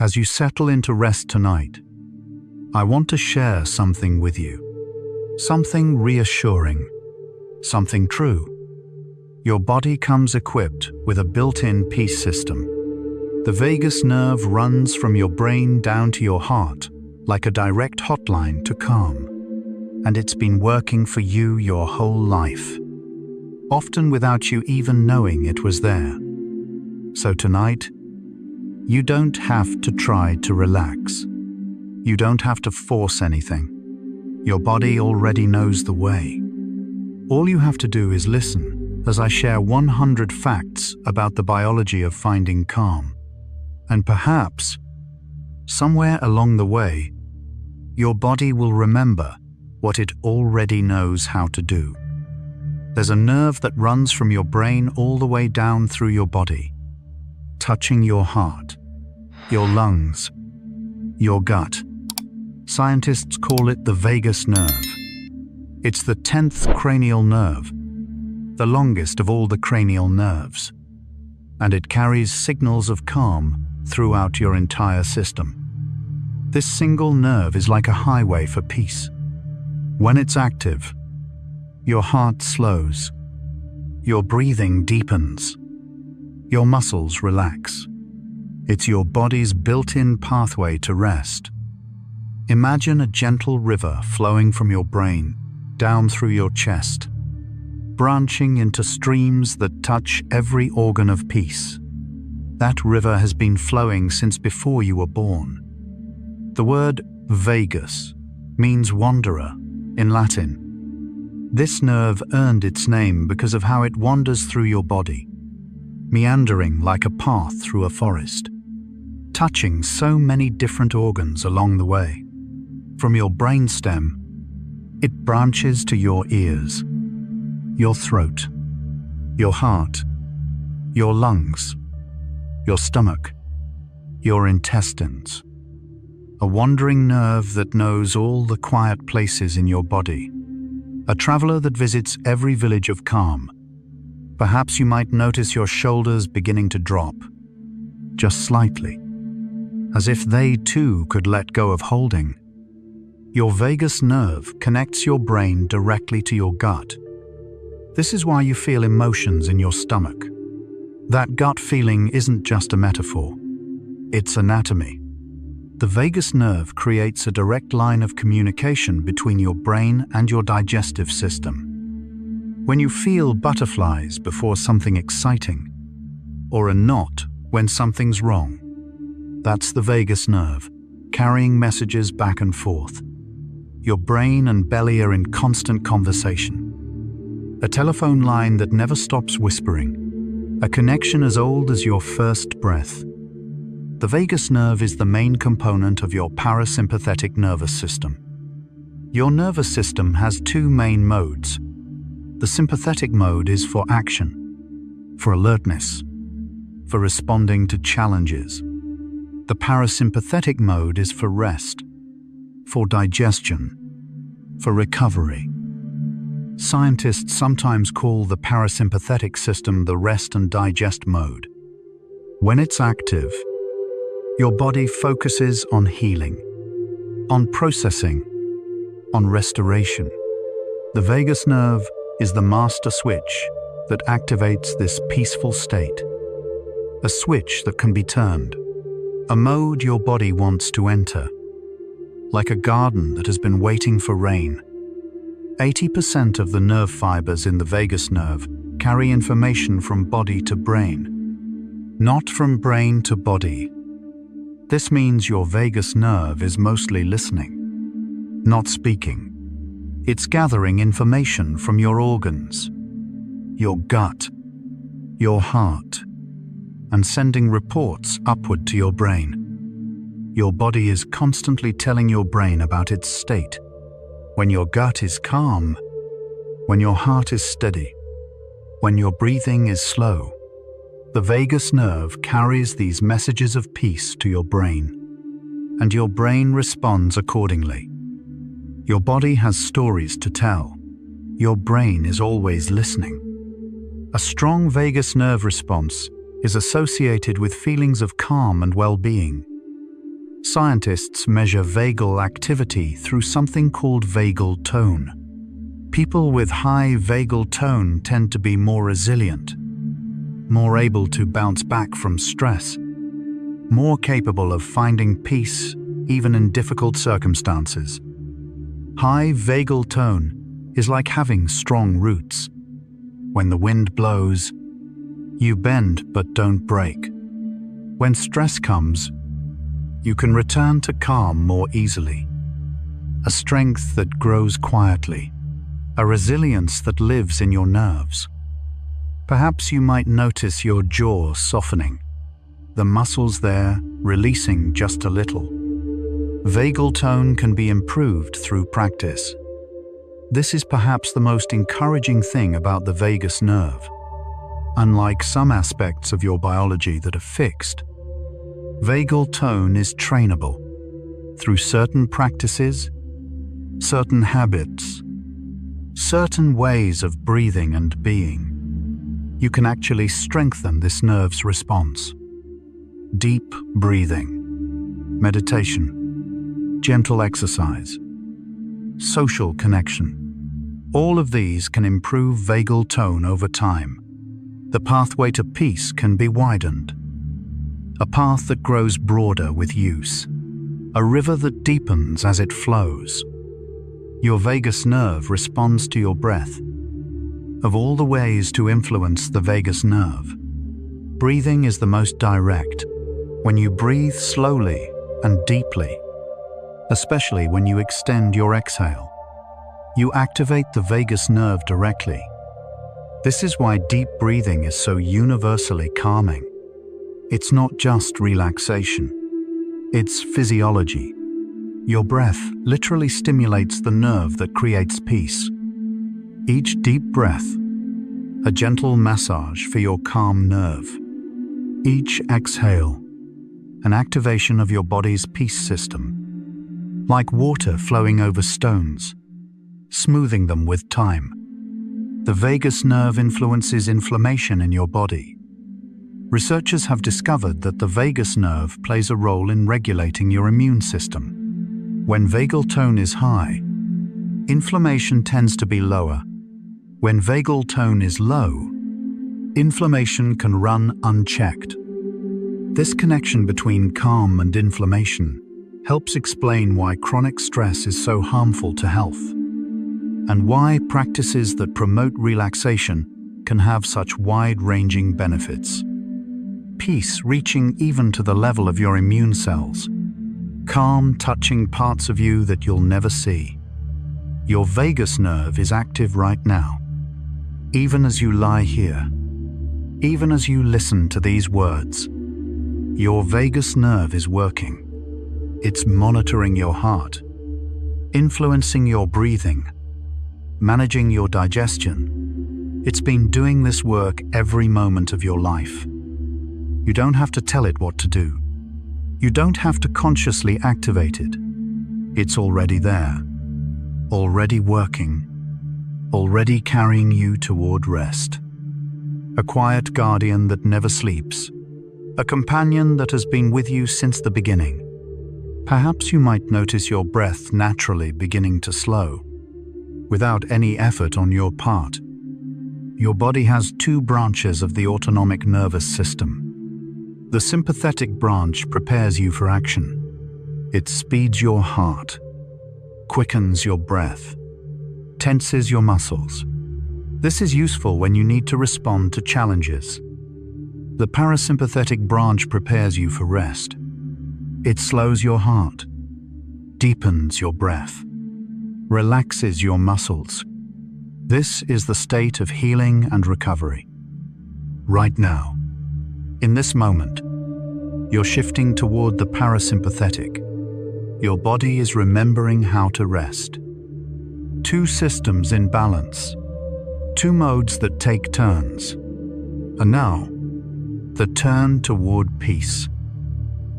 As you settle into rest tonight, I want to share something with you. Something reassuring, something true. Your body comes equipped with a built-in peace system. The vagus nerve runs from your brain down to your heart like a direct hotline to calm. And it's been working for you your whole life, often without you even knowing it was there. So tonight, you don't have to try to relax. You don't have to force anything. Your body already knows the way. All you have to do is listen as I share 100 facts about the biology of finding calm. And perhaps, somewhere along the way, your body will remember what it already knows how to do. There's a nerve that runs from your brain all the way down through your body, touching your heart, your lungs, your gut. Scientists call it the vagus nerve. It's the 10th cranial nerve, the longest of all the cranial nerves, and it carries signals of calm throughout your entire system. This single nerve is like a highway for peace. When it's active, your heart slows, your breathing deepens, your muscles relax. It's your body's built-in pathway to rest. Imagine a gentle river flowing from your brain down through your chest, branching into streams that touch every organ of peace. That river has been flowing since before you were born. The word vagus means wanderer in Latin. This nerve earned its name because of how it wanders through your body, meandering like a path through a forest, touching so many different organs along the way. From your brainstem, it branches to your ears, your throat, your heart, your lungs, your stomach, your intestines. A wandering nerve that knows all the quiet places in your body. A traveler that visits every village of calm. Perhaps you might notice your shoulders beginning to drop, just slightly, as if they too could let go of holding. Your vagus nerve connects your brain directly to your gut. This is why you feel emotions in your stomach. That gut feeling isn't just a metaphor, it's anatomy. The vagus nerve creates a direct line of communication between your brain and your digestive system. When you feel butterflies before something exciting, or a knot when something's wrong, that's the vagus nerve, carrying messages back and forth. Your brain and belly are in constant conversation. A telephone line that never stops whispering. A connection as old as your first breath. The vagus nerve is the main component of your parasympathetic nervous system. Your nervous system has two main modes. The sympathetic mode is for action, for alertness, for responding to challenges. The parasympathetic mode is for rest, for digestion, for recovery. Scientists sometimes call the parasympathetic system the rest and digest mode. When it's active, your body focuses on healing, on processing, on restoration. The vagus nerve is the master switch that activates this peaceful state. A switch that can be turned, a mode your body wants to enter. Like a garden that has been waiting for rain. 80% of the nerve fibers in the vagus nerve carry information from body to brain, not from brain to body. This means your vagus nerve is mostly listening, not speaking. It's gathering information from your organs, your gut, your heart, and sending reports upward to your brain. Your body is constantly telling your brain about its state. When your gut is calm, when your heart is steady, when your breathing is slow, the vagus nerve carries these messages of peace to your brain, and your brain responds accordingly. Your body has stories to tell. Your brain is always listening. A strong vagus nerve response is associated with feelings of calm and well-being. Scientists measure vagal activity through something called vagal tone. People with high vagal tone tend to be more resilient, more able to bounce back from stress, more capable of finding peace even in difficult circumstances. High vagal tone is like having strong roots. When the wind blows, you bend but don't break. When stress comes, you can return to calm more easily. A strength that grows quietly, a resilience that lives in your nerves. Perhaps you might notice your jaw softening, the muscles there releasing just a little. Vagal tone can be improved through practice. This is perhaps the most encouraging thing about the vagus nerve. Unlike some aspects of your biology that are fixed, vagal tone is trainable through certain practices, certain habits, certain ways of breathing and being. You can actually strengthen this nerve's response. Deep breathing, meditation, gentle exercise, social connection. All of these can improve vagal tone over time. The pathway to peace can be widened. A path that grows broader with use. A river that deepens as it flows. Your vagus nerve responds to your breath. Of all the ways to influence the vagus nerve, breathing is the most direct. When you breathe slowly and deeply, especially when you extend your exhale, you activate the vagus nerve directly. This is why deep breathing is so universally calming. It's not just relaxation, it's physiology. Your breath literally stimulates the nerve that creates peace. Each deep breath, a gentle massage for your calm nerve. Each exhale, an activation of your body's peace system, like water flowing over stones, smoothing them with time. The vagus nerve influences inflammation in your body. Researchers have discovered that the vagus nerve plays a role in regulating your immune system. When vagal tone is high, inflammation tends to be lower. When vagal tone is low, inflammation can run unchecked. This connection between calm and inflammation helps explain why chronic stress is so harmful to health, and why practices that promote relaxation can have such wide-ranging benefits. Peace reaching even to the level of your immune cells. Calm touching parts of you that you'll never see. Your vagus nerve is active right now. Even as you lie here, even as you listen to these words, your vagus nerve is working. It's monitoring your heart, influencing your breathing, managing your digestion. It's been doing this work every moment of your life. You don't have to tell it what to do. You don't have to consciously activate it. It's already there, already working, already carrying you toward rest. A quiet guardian that never sleeps. A companion that has been with you since the beginning. Perhaps you might notice your breath naturally beginning to slow, without any effort on your part. Your body has two branches of the autonomic nervous system. The sympathetic branch prepares you for action. It speeds your heart, quickens your breath, tenses your muscles. This is useful when you need to respond to challenges. The parasympathetic branch prepares you for rest. It slows your heart, deepens your breath, relaxes your muscles. This is the state of healing and recovery. Right now, in this moment, you're shifting toward the parasympathetic. Your body is remembering how to rest. Two systems in balance, two modes that take turns. And now, the turn toward peace.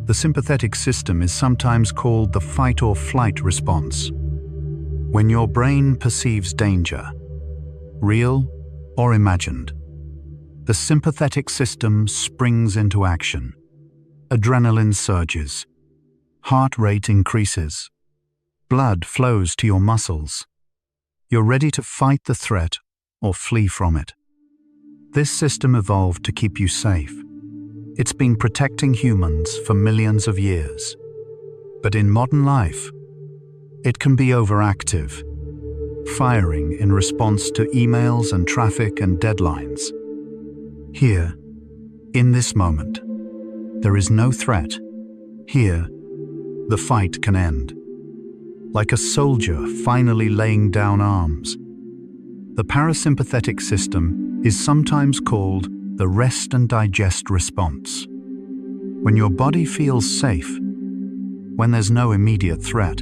The sympathetic system is sometimes called the fight or flight response. When your brain perceives danger, real or imagined, the sympathetic system springs into action. Adrenaline surges, Heart rate increases. Blood flows to your muscles. You're ready to fight the threat or flee from it. This system evolved to keep you safe. It's been protecting humans for millions of years. But in modern life, it can be overactive, firing in response to emails and traffic and deadlines. Here, in this moment, there is no threat. Here, the fight can end. Like a soldier finally laying down arms. The parasympathetic system is sometimes called the rest and digest response. When your body feels safe, when there's no immediate threat,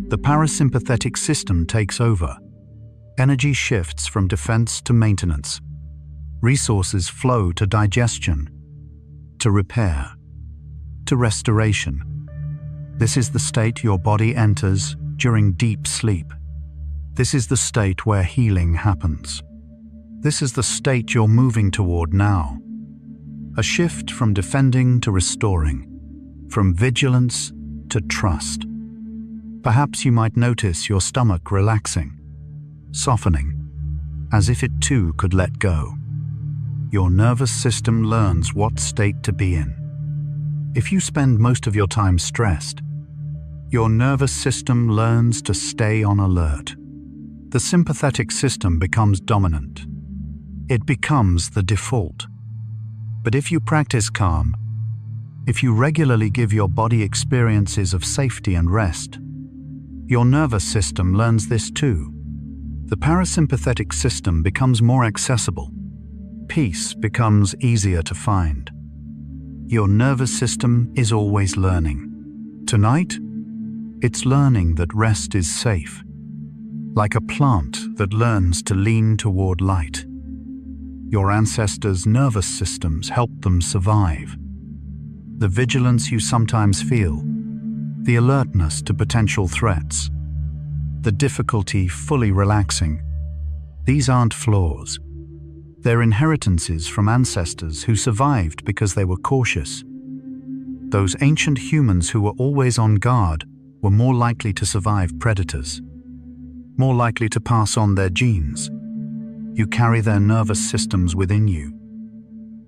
the parasympathetic system takes over. Energy shifts from defense to maintenance. Resources flow to digestion, to repair, to restoration. This is the state your body enters during deep sleep. This is the state where healing happens. This is the state you're moving toward now. A shift from defending to restoring, from vigilance to trust. Perhaps you might notice your stomach relaxing, softening, as if it too could let go. Your nervous system learns what state to be in. If you spend most of your time stressed, your nervous system learns to stay on alert. The sympathetic system becomes dominant. It becomes the default. But if you practice calm, if you regularly give your body experiences of safety and rest, your nervous system learns this too. The parasympathetic system becomes more accessible. Peace becomes easier to find. Your nervous system is always learning. Tonight, it's learning that rest is safe, like a plant that learns to lean toward light. Your ancestors' nervous systems helped them survive. The vigilance you sometimes feel, the alertness to potential threats, the difficulty fully relaxing, these aren't flaws. They're inheritances from ancestors who survived because they were cautious. Those ancient humans who were always on guard were more likely to survive predators, more likely to pass on their genes. You carry their nervous systems within you,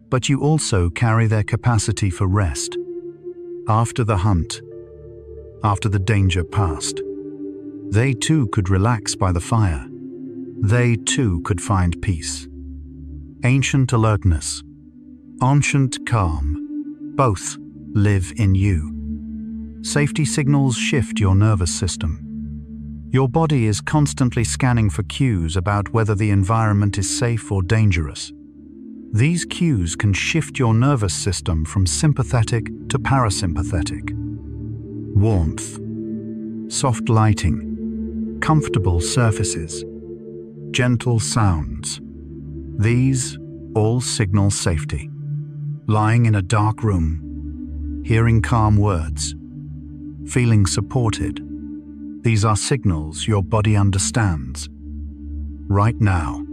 but you also carry their capacity for rest. After the hunt, after the danger passed, they too could relax by the fire. They too could find peace. Ancient alertness, ancient calm, both live in you. Safety signals shift your nervous system. Your body is constantly scanning for cues about whether the environment is safe or dangerous. These cues can shift your nervous system from sympathetic to parasympathetic. Warmth, soft lighting, comfortable surfaces, gentle sounds. These all signal safety. Lying in a dark room, hearing calm words, feeling supported. These are signals your body understands. Right now,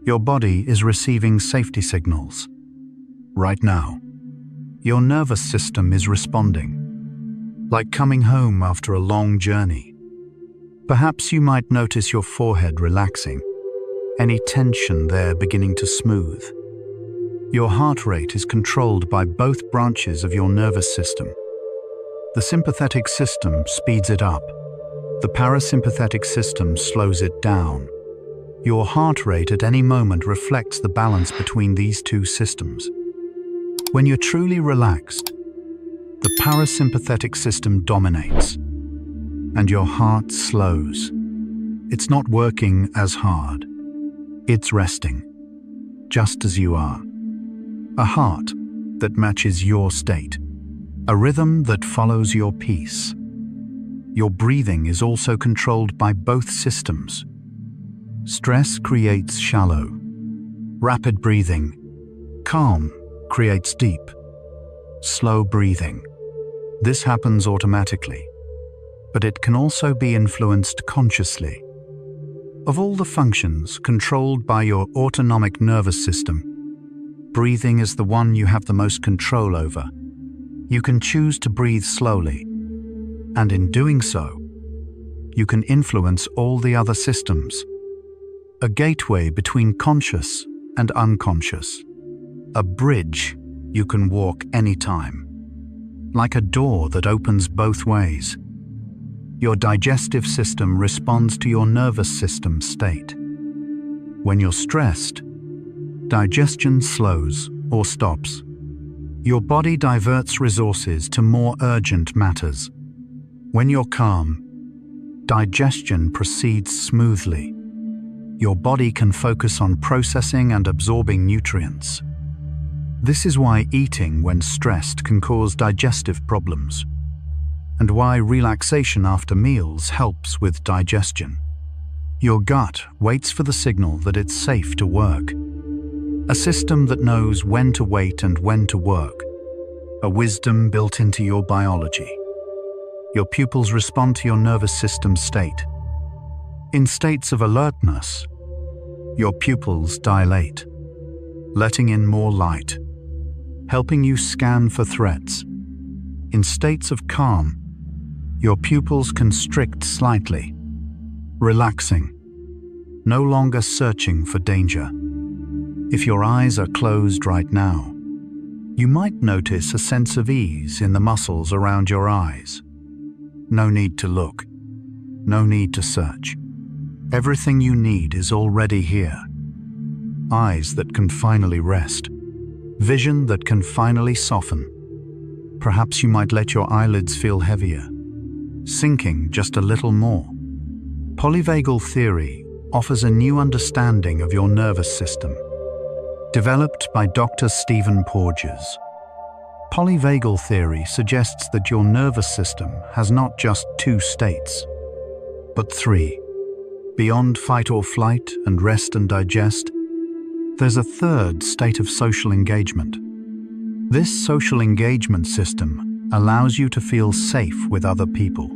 your body is receiving safety signals. Right now, your nervous system is responding, like coming home after a long journey. Perhaps you might notice your forehead relaxing, any tension there beginning to smooth. Your heart rate is controlled by both branches of your nervous system. The sympathetic system speeds it up. The parasympathetic system slows it down. Your heart rate at any moment reflects the balance between these two systems. When you're truly relaxed, the parasympathetic system dominates, and your heart slows. It's not working as hard. It's resting, just as you are. A heart that matches your state. A rhythm that follows your peace. Your breathing is also controlled by both systems. Stress creates shallow, rapid breathing. Calm creates deep, slow breathing. This happens automatically, but it can also be influenced consciously. Of all the functions controlled by your autonomic nervous system, breathing is the one you have the most control over. You can choose to breathe slowly, And in doing so, you can influence all the other systems. A gateway between conscious and unconscious. A bridge you can walk anytime. Like a door that opens both ways. Your digestive system responds to your nervous system state. When you're stressed, digestion slows or stops. Your body diverts resources to more urgent matters. When you're calm, digestion proceeds smoothly. Your body can focus on processing and absorbing nutrients. This is why eating when stressed can cause digestive problems, and why relaxation after meals helps with digestion. Your gut waits for the signal that it's safe to work. A system that knows when to wait and when to work. A wisdom built into your biology. Your pupils respond to your nervous system state. In states of alertness, your pupils dilate, letting in more light, helping you scan for threats. In states of calm, your pupils constrict slightly, relaxing, no longer searching for danger. If your eyes are closed right now, you might notice a sense of ease in the muscles around your eyes. No need to look, no need to search. Everything you need is already here. Eyes that can finally rest. Vision that can finally soften. Perhaps you might let your eyelids feel heavier, sinking just a little more. Polyvagal theory offers a new understanding of your nervous system, developed by Dr. Stephen Porges. Polyvagal theory suggests that your nervous system has not just two states, but three. Beyond fight or flight and rest and digest, there's a third state of social engagement. This social engagement system allows you to feel safe with other people.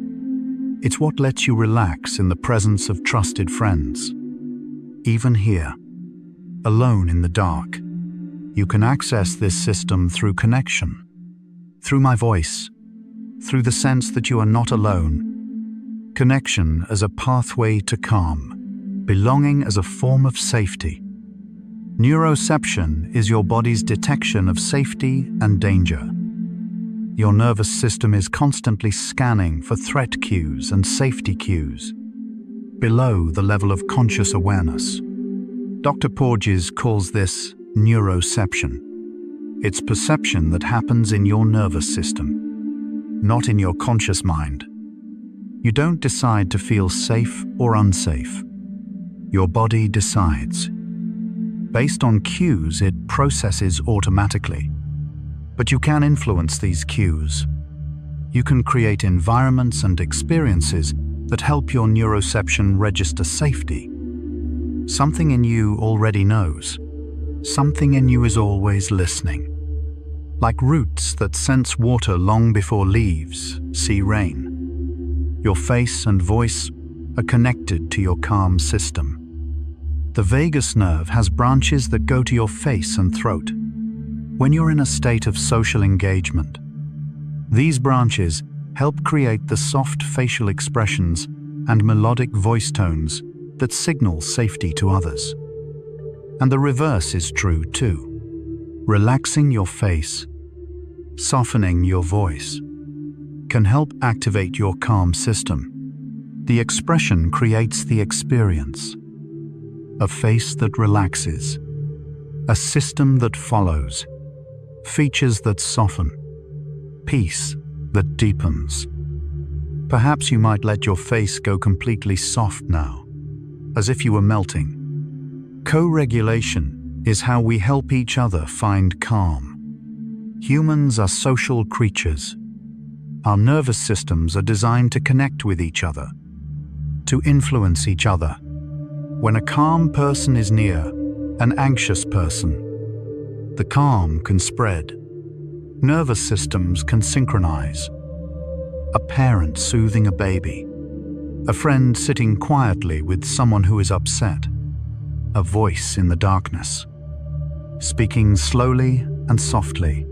It's what lets you relax in the presence of trusted friends. Even here, alone in the dark, you can access this system through connection, through my voice, through the sense that you are not alone. Connection as a pathway to calm, belonging as a form of safety. Neuroception is your body's detection of safety and danger. Your nervous system is constantly scanning for threat cues and safety cues, below the level of conscious awareness. Dr. Porges calls this neuroception. It's perception that happens in your nervous system, not in your conscious mind. You don't decide to feel safe or unsafe. Your body decides. Based on cues it processes automatically. But you can influence these cues. You can create environments and experiences that help your neuroception register safety. Something in you already knows. Something in you is always listening. Like roots that sense water long before leaves see rain. Your face and voice are connected to your calm system. The vagus nerve has branches that go to your face and throat. When you're in a state of social engagement, these branches help create the soft facial expressions and melodic voice tones that signal safety to others. And the reverse is true too. Relaxing your face, softening your voice, can help activate your calm system. The expression creates the experience. A face that relaxes, a system that follows, features that soften, peace that deepens. Perhaps you might let your face go completely soft now, as if you were melting. Co-regulation is how we help each other find calm. Humans are social creatures. Our nervous systems are designed to connect with each other, to influence each other. When a calm person is near an anxious person, the calm can spread. Nervous systems can synchronize. A parent soothing a baby. A friend sitting quietly with someone who is upset. A voice in the darkness, speaking slowly and softly.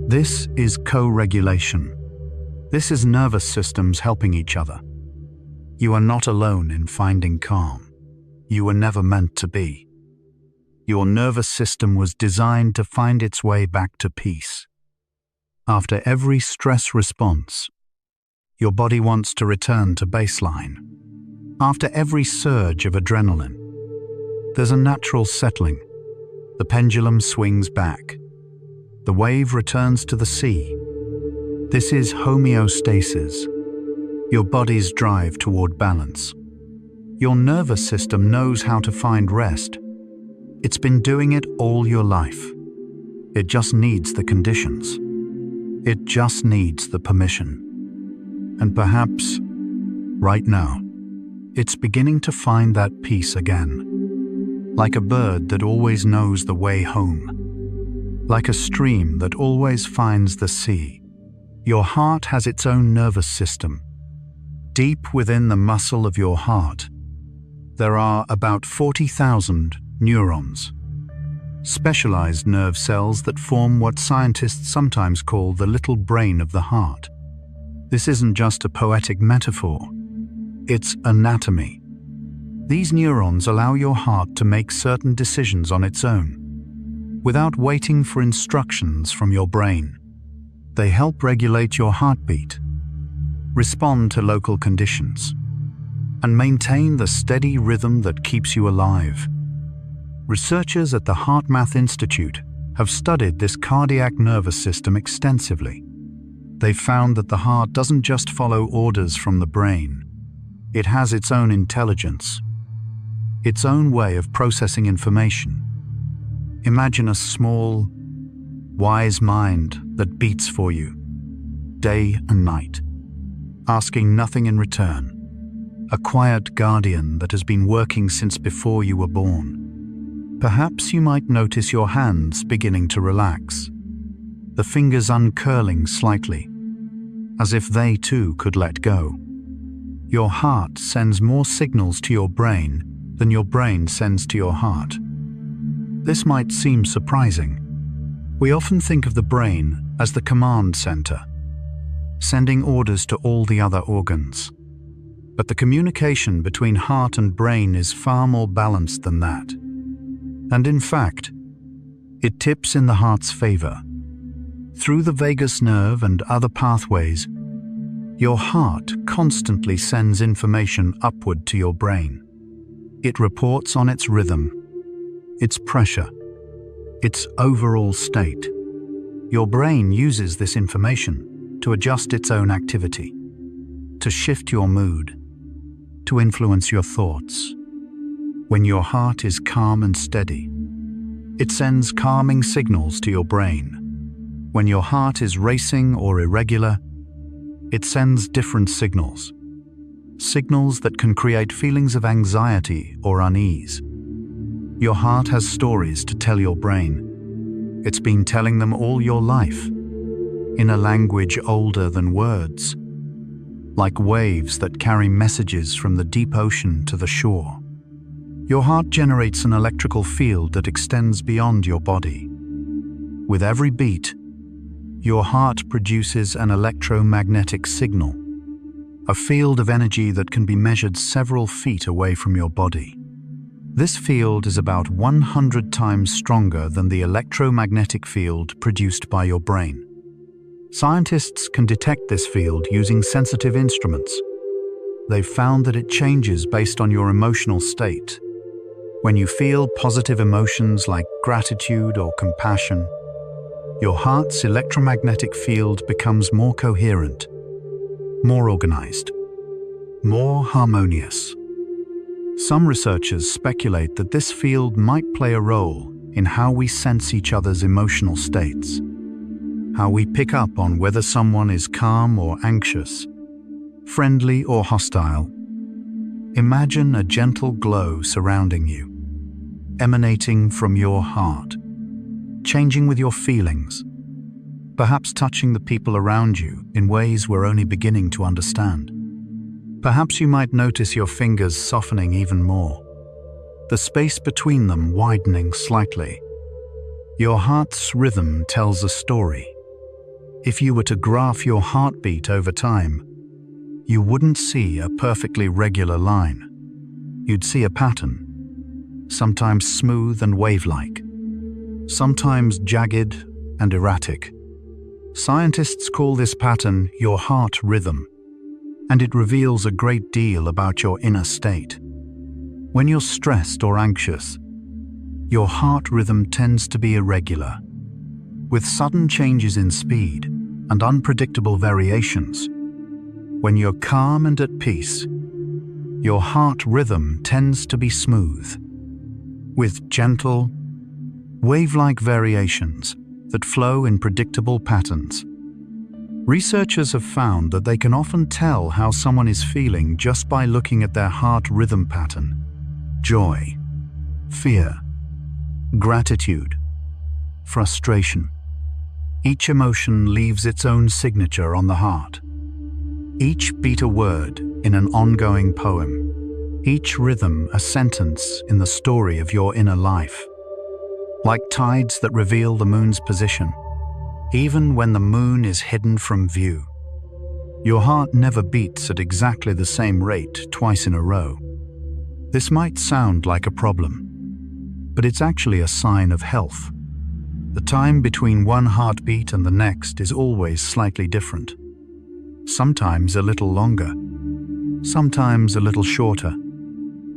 This is co-regulation. This is nervous systems helping each other. You are not alone in finding calm. You were never meant to be. Your nervous system was designed to find its way back to peace. After every stress response, your body wants to return to baseline. After every surge of adrenaline, there's a natural settling. The pendulum swings back. The wave returns to the sea. This is homeostasis, your body's drive toward balance. Your nervous system knows how to find rest. It's been doing it all your life. It just needs the conditions. It just needs the permission. And perhaps, right now, it's beginning to find that peace again. Like a bird that always knows the way home. Like a stream that always finds the sea. Your heart has its own nervous system. Deep within the muscle of your heart, there are about 40,000 neurons, specialized nerve cells that form what scientists sometimes call the little brain of the heart. This isn't just a poetic metaphor, it's anatomy. These neurons allow your heart to make certain decisions on its own, without waiting for instructions from your brain. They help regulate your heartbeat, respond to local conditions, and maintain the steady rhythm that keeps you alive. Researchers at the HeartMath Institute have studied this cardiac nervous system extensively. They've found that the heart doesn't just follow orders from the brain. It has its own intelligence, its own way of processing information. Imagine a small, wise mind that beats for you, day and night, asking nothing in return. A quiet guardian that has been working since before you were born. Perhaps you might notice your hands beginning to relax, the fingers uncurling slightly, as if they too could let go. Your heart sends more signals to your brain than your brain sends to your heart. This might seem surprising. We often think of the brain as the command center, sending orders to all the other organs. But the communication between heart and brain is far more balanced than that. And in fact, it tips in the heart's favor. Through the vagus nerve and other pathways, your heart constantly sends information upward to your brain. It reports on its rhythm, its pressure, its overall state. Your brain uses this information to adjust its own activity, to shift your mood, to influence your thoughts. When your heart is calm and steady, it sends calming signals to your brain. When your heart is racing or irregular, it sends different signals. Signals that can create feelings of anxiety or unease. Your heart has stories to tell your brain. It's been telling them all your life, in a language older than words, like waves that carry messages from the deep ocean to the shore. Your heart generates an electrical field that extends beyond your body. With every beat, your heart produces an electromagnetic signal, a field of energy that can be measured several feet away from your body. This field is about 100 times stronger than the electromagnetic field produced by your brain. Scientists can detect this field using sensitive instruments. They've found that it changes based on your emotional state. When you feel positive emotions like gratitude or compassion, your heart's electromagnetic field becomes more coherent, more organized, more harmonious. Some researchers speculate that this field might play a role in how we sense each other's emotional states, how we pick up on whether someone is calm or anxious, friendly or hostile. Imagine a gentle glow surrounding you, emanating from your heart, changing with your feelings, perhaps touching the people around you in ways we're only beginning to understand. Perhaps you might notice your fingers softening even more, the space between them widening slightly. Your heart's rhythm tells a story. If you were to graph your heartbeat over time, you wouldn't see a perfectly regular line. You'd see a pattern, sometimes smooth and wave-like, sometimes jagged and erratic. Scientists call this pattern your heart rhythm, and it reveals a great deal about your inner state. When you're stressed or anxious, your heart rhythm tends to be irregular, with sudden changes in speed and unpredictable variations. When you're calm and at peace, your heart rhythm tends to be smooth, with gentle, wave-like variations that flow in predictable patterns. Researchers have found that they can often tell how someone is feeling just by looking at their heart rhythm pattern. Joy, fear, gratitude, frustration. Each emotion leaves its own signature on the heart. Each beat a word in an ongoing poem. Each rhythm a sentence in the story of your inner life. Like tides that reveal the moon's position, even when the moon is hidden from view. Your heart never beats at exactly the same rate twice in a row. This might sound like a problem, but it's actually a sign of health. The time between one heartbeat and the next is always slightly different. Sometimes a little longer, sometimes a little shorter.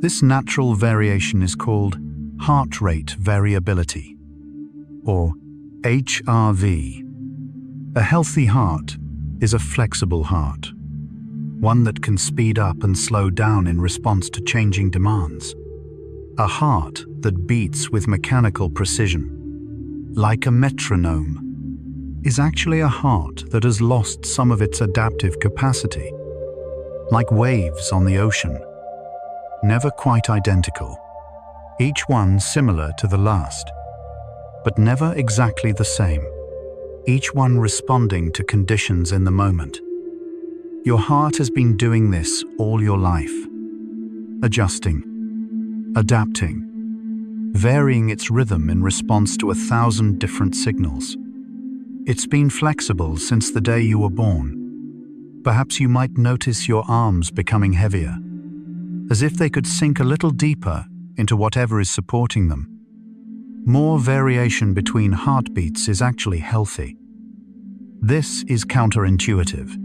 This natural variation is called heart rate variability, or HRV. A healthy heart is a flexible heart, one that can speed up and slow down in response to changing demands. A heart that beats with mechanical precision, like a metronome, is actually a heart that has lost some of its adaptive capacity, like waves on the ocean, never quite identical, each one similar to the last, but never exactly the same, each one responding to conditions in the moment. Your heart has been doing this all your life, adjusting, adapting, varying its rhythm in response to 1,000 different signals. It's been flexible since the day you were born. Perhaps you might notice your arms becoming heavier, as if they could sink a little deeper into whatever is supporting them. More variation between heartbeats is actually healthy. This is counterintuitive.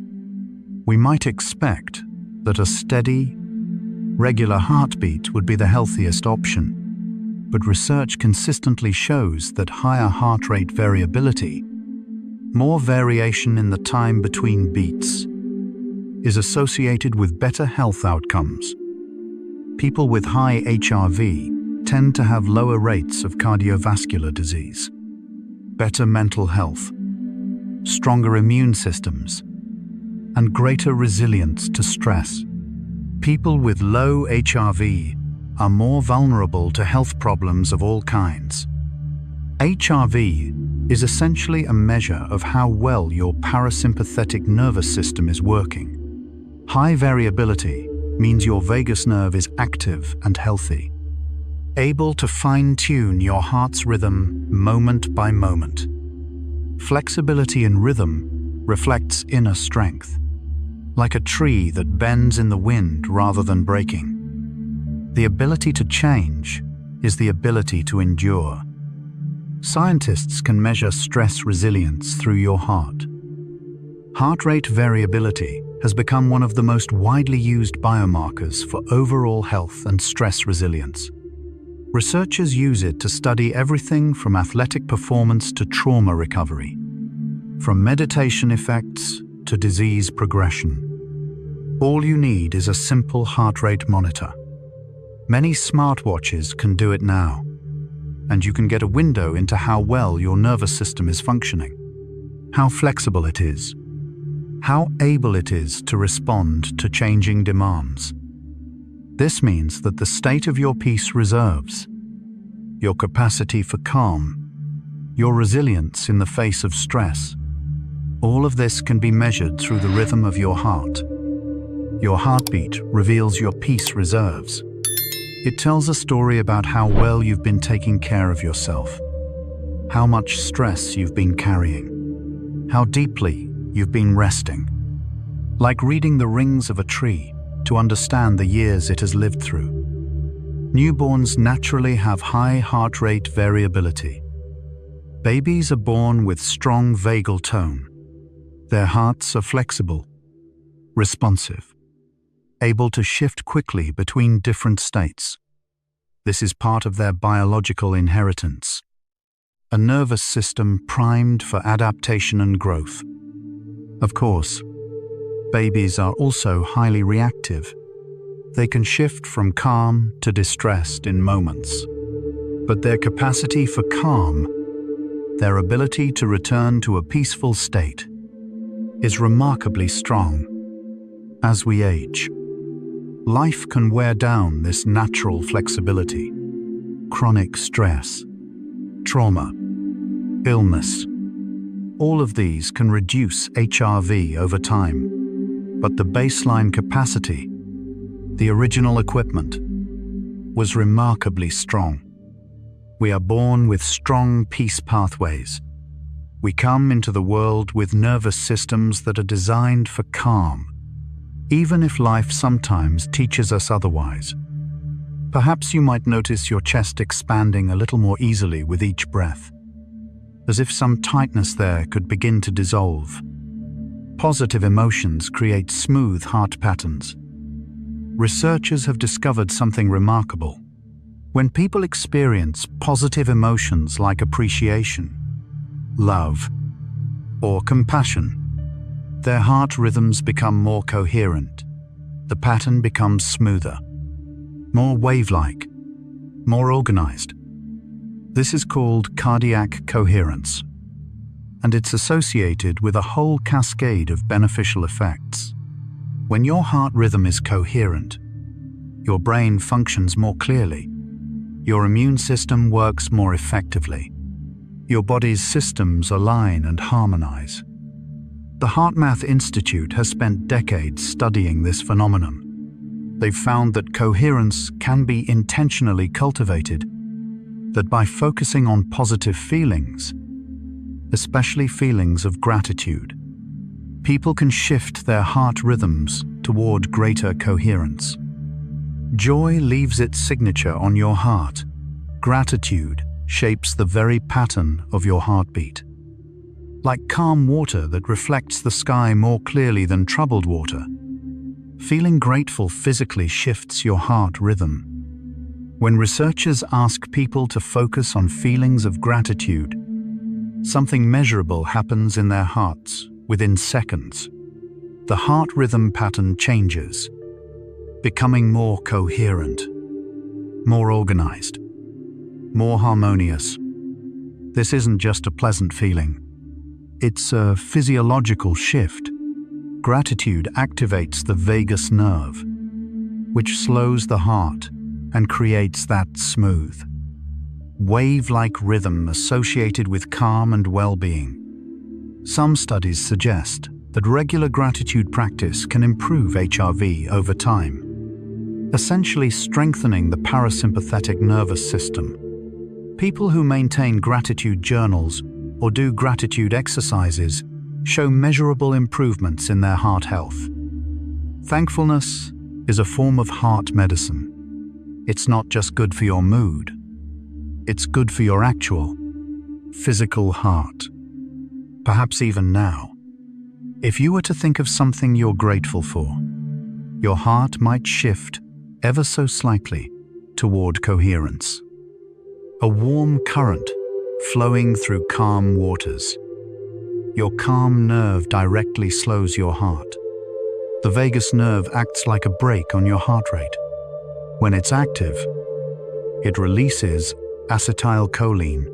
We might expect that a steady, regular heartbeat would be the healthiest option, but research consistently shows that higher heart rate variability, more variation in the time between beats, is associated with better health outcomes. People with high HRV tend to have lower rates of cardiovascular disease, better mental health, stronger immune systems, and greater resilience to stress. People with low HRV are more vulnerable to health problems of all kinds. HRV is essentially a measure of how well your parasympathetic nervous system is working. High variability means your vagus nerve is active and healthy, able to fine-tune your heart's rhythm moment by moment. Flexibility in rhythm reflects inner strength, like a tree that bends in the wind rather than breaking. The ability to change is the ability to endure. Scientists can measure stress resilience through your heart. Heart rate variability has become one of the most widely used biomarkers for overall health and stress resilience. Researchers use it to study everything from athletic performance to trauma recovery, from meditation effects to disease progression. All you need is a simple heart rate monitor. Many smartwatches can do it now, and you can get a window into how well your nervous system is functioning, how flexible it is, how able it is to respond to changing demands. This means that the state of your peace reserves, your capacity for calm, your resilience in the face of stress, all of this can be measured through the rhythm of your heart. Your heartbeat reveals your peace reserves. It tells a story about how well you've been taking care of yourself, how much stress you've been carrying, how deeply you've been resting. Like reading the rings of a tree to understand the years it has lived through. Newborns naturally have high heart rate variability. Babies are born with strong vagal tone. Their hearts are flexible, responsive, able to shift quickly between different states. This is part of their biological inheritance. A nervous system primed for adaptation and growth. Of course, babies are also highly reactive. They can shift from calm to distressed in moments. But their capacity for calm, their ability to return to a peaceful state, is remarkably strong. As we age, life can wear down this natural flexibility. Chronic stress, trauma, illness, all of these can reduce HRV over time. But the baseline capacity, the original equipment, was remarkably strong. We are born with strong peace pathways. We come into the world with nervous systems that are designed for calm, even if life sometimes teaches us otherwise. Perhaps you might notice your chest expanding a little more easily with each breath, as if some tightness there could begin to dissolve. Positive emotions create smooth heart patterns. Researchers have discovered something remarkable. When people experience positive emotions like appreciation, love, or compassion, their heart rhythms become more coherent. The pattern becomes smoother, more wave-like, more organized. This is called cardiac coherence, and it's associated with a whole cascade of beneficial effects. When your heart rhythm is coherent, your brain functions more clearly, your immune system works more effectively, your body's systems align and harmonize. The HeartMath Institute has spent decades studying this phenomenon. They've found that coherence can be intentionally cultivated, that by focusing on positive feelings, especially feelings of gratitude, people can shift their heart rhythms toward greater coherence. Joy leaves its signature on your heart. Gratitude shapes the very pattern of your heartbeat. Like calm water that reflects the sky more clearly than troubled water, feeling grateful physically shifts your heart rhythm. When researchers ask people to focus on feelings of gratitude, something measurable happens in their hearts within seconds. The heart rhythm pattern changes, becoming more coherent, more organized, more harmonious. This isn't just a pleasant feeling. It's a physiological shift. Gratitude activates the vagus nerve, which slows the heart and creates that smooth, wave-like rhythm associated with calm and well-being. Some studies suggest that regular gratitude practice can improve HRV over time, essentially strengthening the parasympathetic nervous system. People who maintain gratitude journals or do gratitude exercises show measurable improvements in their heart health. Thankfulness is a form of heart medicine. It's not just good for your mood, it's good for your actual, physical heart. Perhaps even now, if you were to think of something you're grateful for, your heart might shift ever so slightly toward coherence. A warm current flowing through calm waters. Your calm nerve directly slows your heart. The vagus nerve acts like a brake on your heart rate. When it's active, it releases acetylcholine,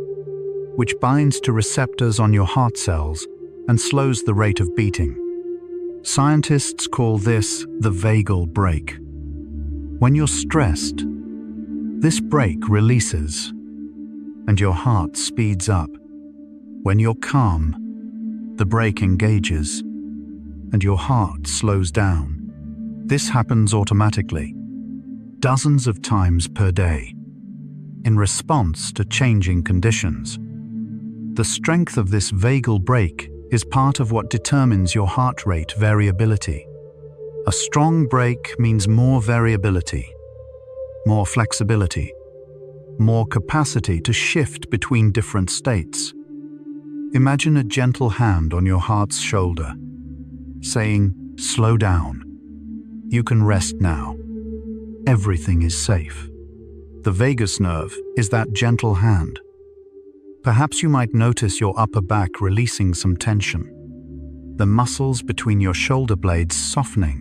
which binds to receptors on your heart cells and slows the rate of beating. Scientists call this the vagal brake. When you're stressed, this brake releases, and your heart speeds up. When you're calm, the brake engages, and your heart slows down. This happens automatically, dozens of times per day, in response to changing conditions. The strength of this vagal brake is part of what determines your heart rate variability. A strong break means more variability, more flexibility, more capacity to shift between different states. Imagine a gentle hand on your heart's shoulder, saying, "Slow down. You can rest now. Everything is safe." The vagus nerve is that gentle hand. Perhaps you might notice your upper back releasing some tension, the muscles between your shoulder blades softening.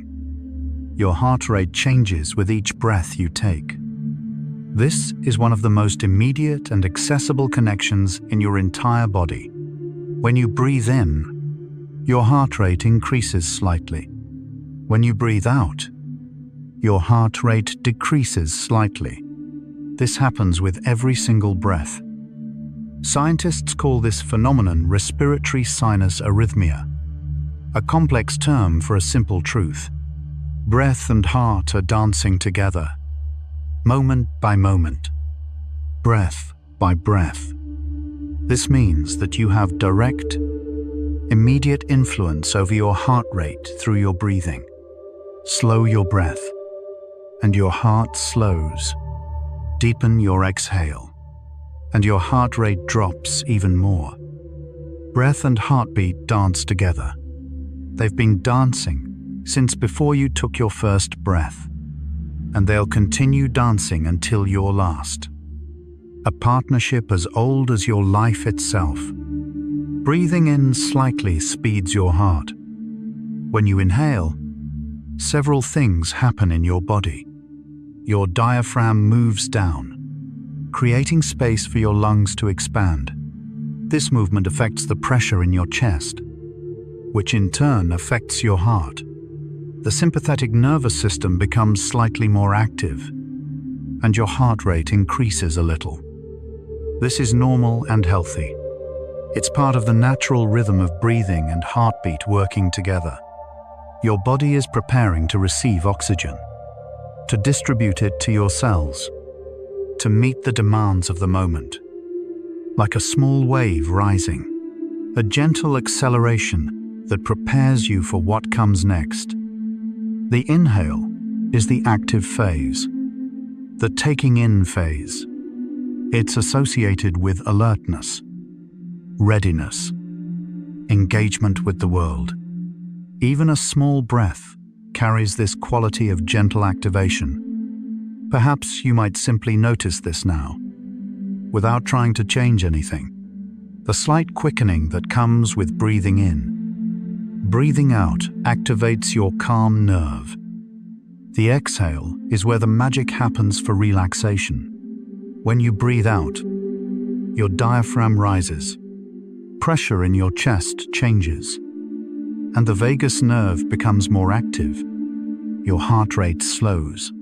Your heart rate changes with each breath you take. This is one of the most immediate and accessible connections in your entire body. When you breathe in, your heart rate increases slightly. When you breathe out, your heart rate decreases slightly. This happens with every single breath. Scientists call this phenomenon respiratory sinus arrhythmia, a complex term for a simple truth. Breath and heart are dancing together, moment by moment, breath by breath. This means that you have direct, immediate influence over your heart rate through your breathing. Slow your breath, and your heart slows. Deepen your exhale, and your heart rate drops even more. Breath and heartbeat dance together. They've been dancing since before you took your first breath, and they'll continue dancing until your last. A partnership as old as your life itself. Breathing in slightly speeds your heart. When you inhale, several things happen in your body. Your diaphragm moves down, creating space for your lungs to expand. This movement affects the pressure in your chest, which in turn affects your heart. The sympathetic nervous system becomes slightly more active, and your heart rate increases a little. This is normal and healthy. It's part of the natural rhythm of breathing and heartbeat working together. Your body is preparing to receive oxygen, to distribute it to your cells, to meet the demands of the moment. Like a small wave rising, a gentle acceleration that prepares you for what comes next. The inhale is the active phase, the taking in phase. It's associated with alertness, readiness, engagement with the world. Even a small breath carries this quality of gentle activation. Perhaps you might simply notice this now, without trying to change anything. The slight quickening that comes with breathing in. Breathing out activates your calm nerve. The exhale is where the magic happens for relaxation. When you breathe out, your diaphragm rises, pressure in your chest changes, and the vagus nerve becomes more active. Your heart rate slows.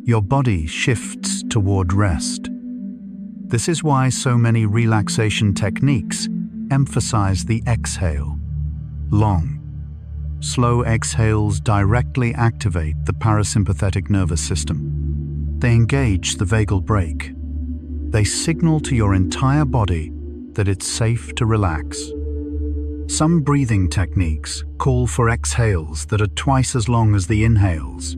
Your body shifts toward rest. This is why so many relaxation techniques emphasize the exhale. Long, slow exhales directly activate the parasympathetic nervous system. They engage the vagal brake. They signal to your entire body that it's safe to relax. Some breathing techniques call for exhales that are twice as long as the inhales.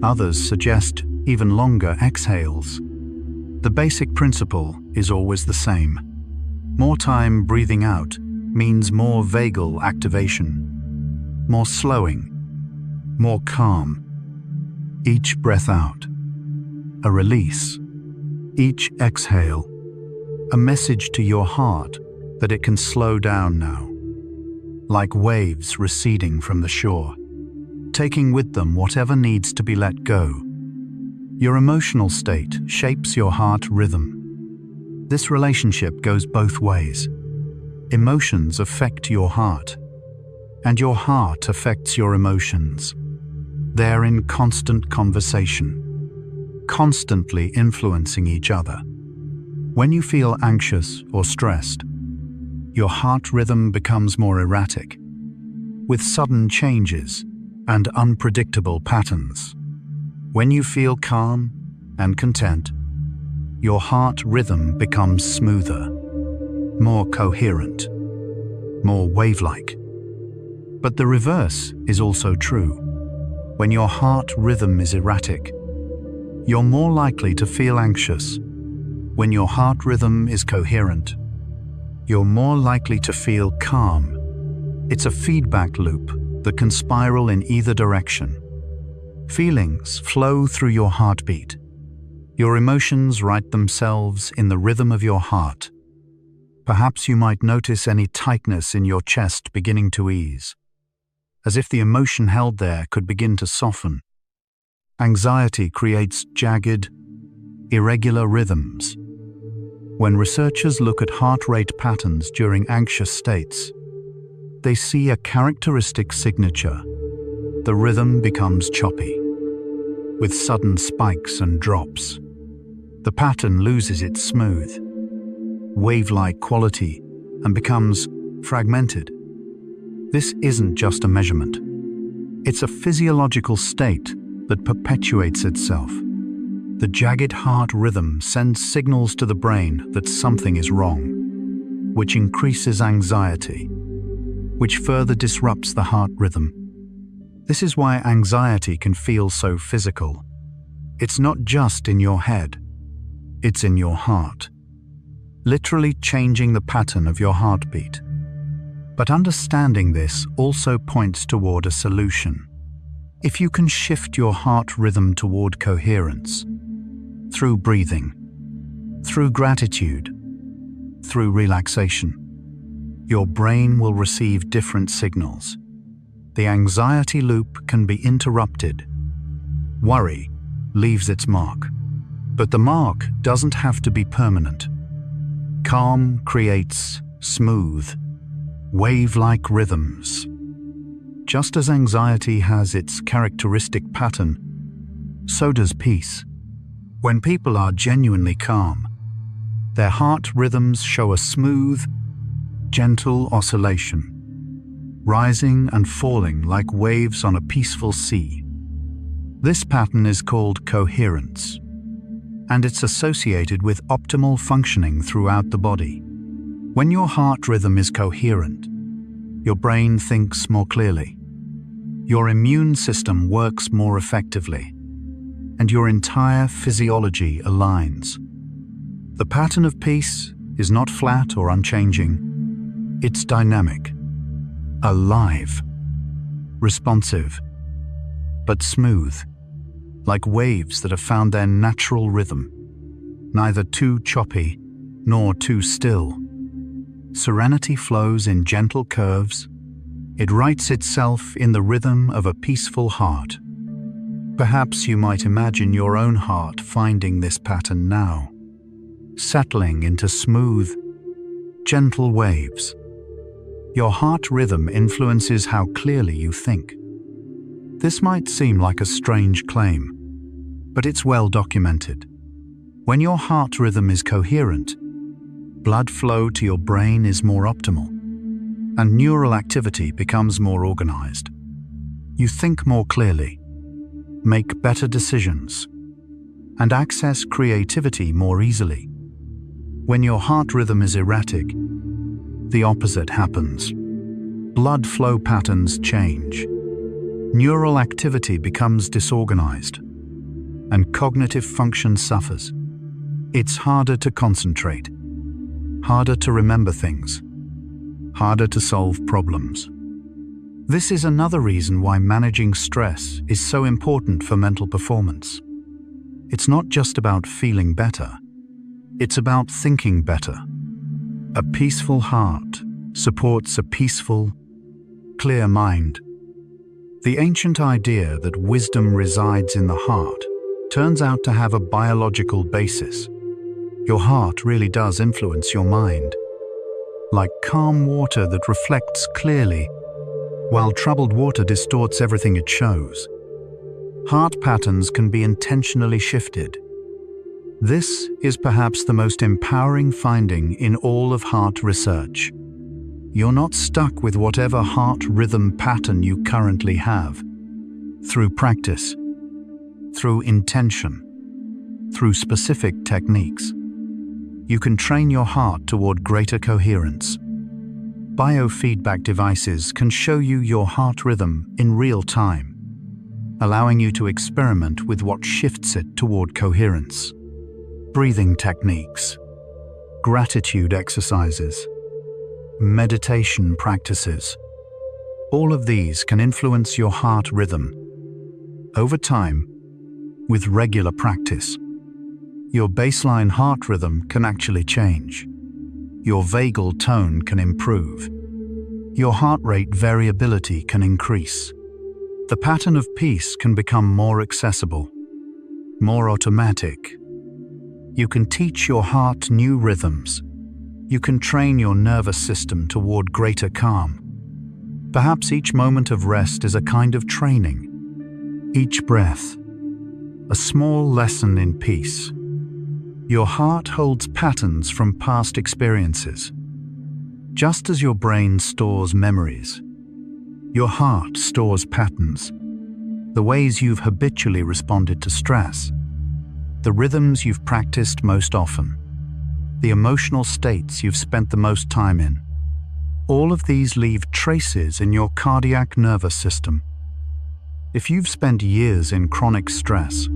Others suggest even longer exhales. The basic principle is always the same. More time breathing out means more vagal activation, more slowing, more calm. Each breath out, a release. Each exhale, a message to your heart that it can slow down now. Like waves receding from the shore, taking with them whatever needs to be let go. Your emotional state shapes your heart rhythm. This relationship goes both ways. Emotions affect your heart, and your heart affects your emotions. They're in constant conversation, constantly influencing each other. When you feel anxious or stressed, your heart rhythm becomes more erratic, with sudden changes and unpredictable patterns. When you feel calm and content, your heart rhythm becomes smoother, more coherent, more wave-like. But the reverse is also true. When your heart rhythm is erratic, you're more likely to feel anxious. When your heart rhythm is coherent, you're more likely to feel calm. It's a feedback loop that can spiral in either direction. Feelings flow through your heartbeat. Your emotions write themselves in the rhythm of your heart. Perhaps you might notice any tightness in your chest beginning to ease, as if the emotion held there could begin to soften. Anxiety creates jagged, irregular rhythms. When researchers look at heart rate patterns during anxious states, they see a characteristic signature. The rhythm becomes choppy, with sudden spikes and drops. The pattern loses its smooth, wave-like quality and becomes fragmented. This isn't just a measurement. It's a physiological state that perpetuates itself. The jagged heart rhythm sends signals to the brain that something is wrong, which increases anxiety, which further disrupts the heart rhythm. This is why anxiety can feel so physical. It's not just in your head, it's in your heart, literally changing the pattern of your heartbeat. But understanding this also points toward a solution. If you can shift your heart rhythm toward coherence, through breathing, through gratitude, through relaxation, your brain will receive different signals. The anxiety loop can be interrupted. Worry leaves its mark, but the mark doesn't have to be permanent. Calm creates smooth, wave-like rhythms. Just as anxiety has its characteristic pattern, so does peace. When people are genuinely calm, their heart rhythms show a smooth, gentle oscillation, rising and falling like waves on a peaceful sea. This pattern is called coherence, and it's associated with optimal functioning throughout the body. When your heart rhythm is coherent, your brain thinks more clearly, your immune system works more effectively, and your entire physiology aligns. The pattern of peace is not flat or unchanging. It's dynamic, alive, responsive, but smooth, like waves that have found their natural rhythm, neither too choppy nor too still. Serenity flows in gentle curves. It writes itself in the rhythm of a peaceful heart. Perhaps you might imagine your own heart finding this pattern now, settling into smooth, gentle waves. Your heart rhythm influences how clearly you think. This might seem like a strange claim, but it's well documented. When your heart rhythm is coherent, blood flow to your brain is more optimal, and neural activity becomes more organized. You think more clearly, make better decisions, and access creativity more easily. When your heart rhythm is erratic, the opposite happens. Blood flow patterns change, neural activity becomes disorganized, and cognitive function suffers. It's harder to concentrate, harder to remember things, harder to solve problems. This is another reason why managing stress is so important for mental performance. It's not just about feeling better, it's about thinking better. A peaceful heart supports a peaceful, clear mind. The ancient idea that wisdom resides in the heart turns out to have a biological basis. Your heart really does influence your mind, like calm water that reflects clearly, while troubled water distorts everything it shows. Heart patterns can be intentionally shifted. This is perhaps the most empowering finding in all of heart research. You're not stuck with whatever heart rhythm pattern you currently have. Through practice, through intention, through specific techniques, you can train your heart toward greater coherence. Biofeedback devices can show you your heart rhythm in real time, allowing you to experiment with what shifts it toward coherence. Breathing techniques, gratitude exercises, meditation practices. All of these can influence your heart rhythm. Over time, with regular practice, your baseline heart rhythm can actually change. Your vagal tone can improve. Your heart rate variability can increase. The pattern of peace can become more accessible, more automatic. You can teach your heart new rhythms. You can train your nervous system toward greater calm. Perhaps each moment of rest is a kind of training. Each breath, a small lesson in peace. Your heart holds patterns from past experiences. Just as your brain stores memories, your heart stores patterns, the ways you've habitually responded to stress, the rhythms you've practiced most often, the emotional states you've spent the most time in. All of these leave traces in your cardiac nervous system. If you've spent years in chronic stress,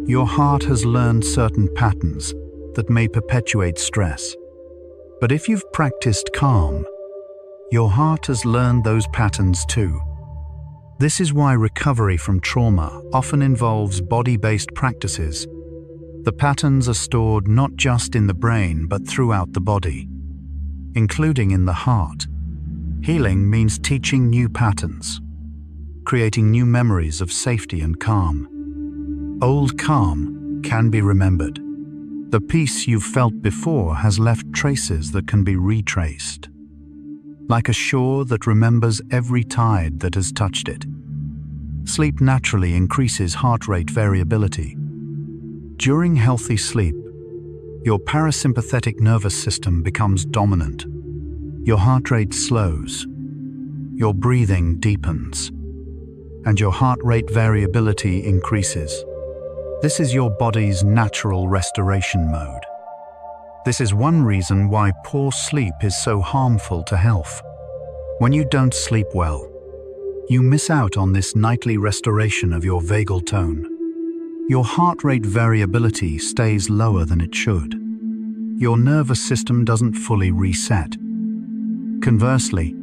your heart has learned certain patterns that may perpetuate stress. But if you've practiced calm, your heart has learned those patterns too. This is why recovery from trauma often involves body-based practices. The patterns are stored not just in the brain but throughout the body, including in the heart. Healing means teaching new patterns, creating new memories of safety and calm. Old calm can be remembered. The peace you've felt before has left traces that can be retraced, like a shore that remembers every tide that has touched it. Sleep naturally increases heart rate variability. During healthy sleep, your parasympathetic nervous system becomes dominant. Your heart rate slows, your breathing deepens, and your heart rate variability increases. This is your body's natural restoration mode. This is one reason why poor sleep is so harmful to health. When you don't sleep well, you miss out on this nightly restoration of your vagal tone. Your heart rate variability stays lower than it should. Your nervous system doesn't fully reset. Conversely,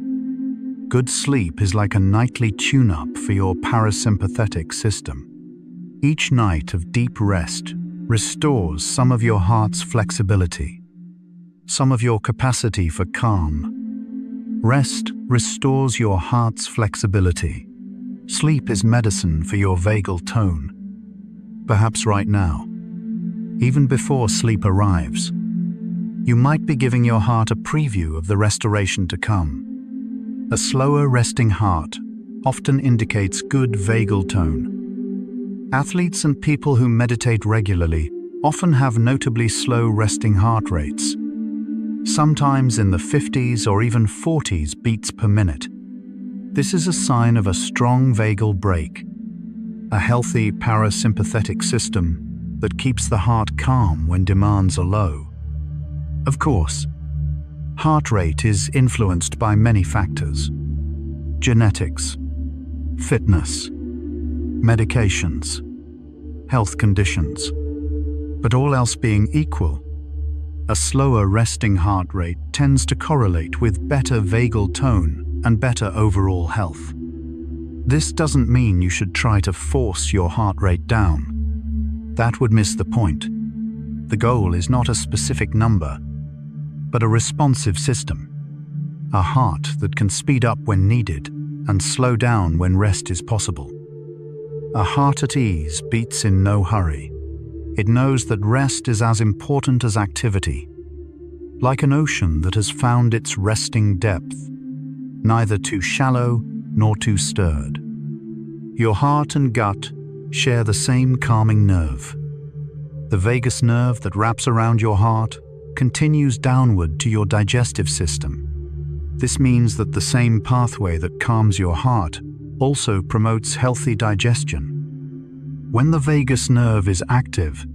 good sleep is like a nightly tune-up for your parasympathetic system. Each night of deep rest restores some of your heart's flexibility, some of your capacity for calm. Rest restores your heart's flexibility. Sleep is medicine for your vagal tone. Perhaps right now, even before sleep arrives, you might be giving your heart a preview of the restoration to come. A slower resting heart often indicates good vagal tone. Athletes and people who meditate regularly often have notably slow resting heart rates, sometimes in the 50s or even 40s beats per minute. This is a sign of a strong vagal brake, a healthy parasympathetic system that keeps the heart calm when demands are low. Of course, heart rate is influenced by many factors: genetics, fitness, medications, health conditions. But all else being equal, a slower resting heart rate tends to correlate with better vagal tone and better overall health. This doesn't mean you should try to force your heart rate down. That would miss the point. The goal is not a specific number, but a responsive system. A heart that can speed up when needed and slow down when rest is possible. A heart at ease beats in no hurry. It knows that rest is as important as activity, like an ocean that has found its resting depth, neither too shallow nor too stirred. Your heart and gut share the same calming nerve. The vagus nerve that wraps around your heart continues downward to your digestive system. This means that the same pathway that calms your heart also promotes healthy digestion. When the vagus nerve is active,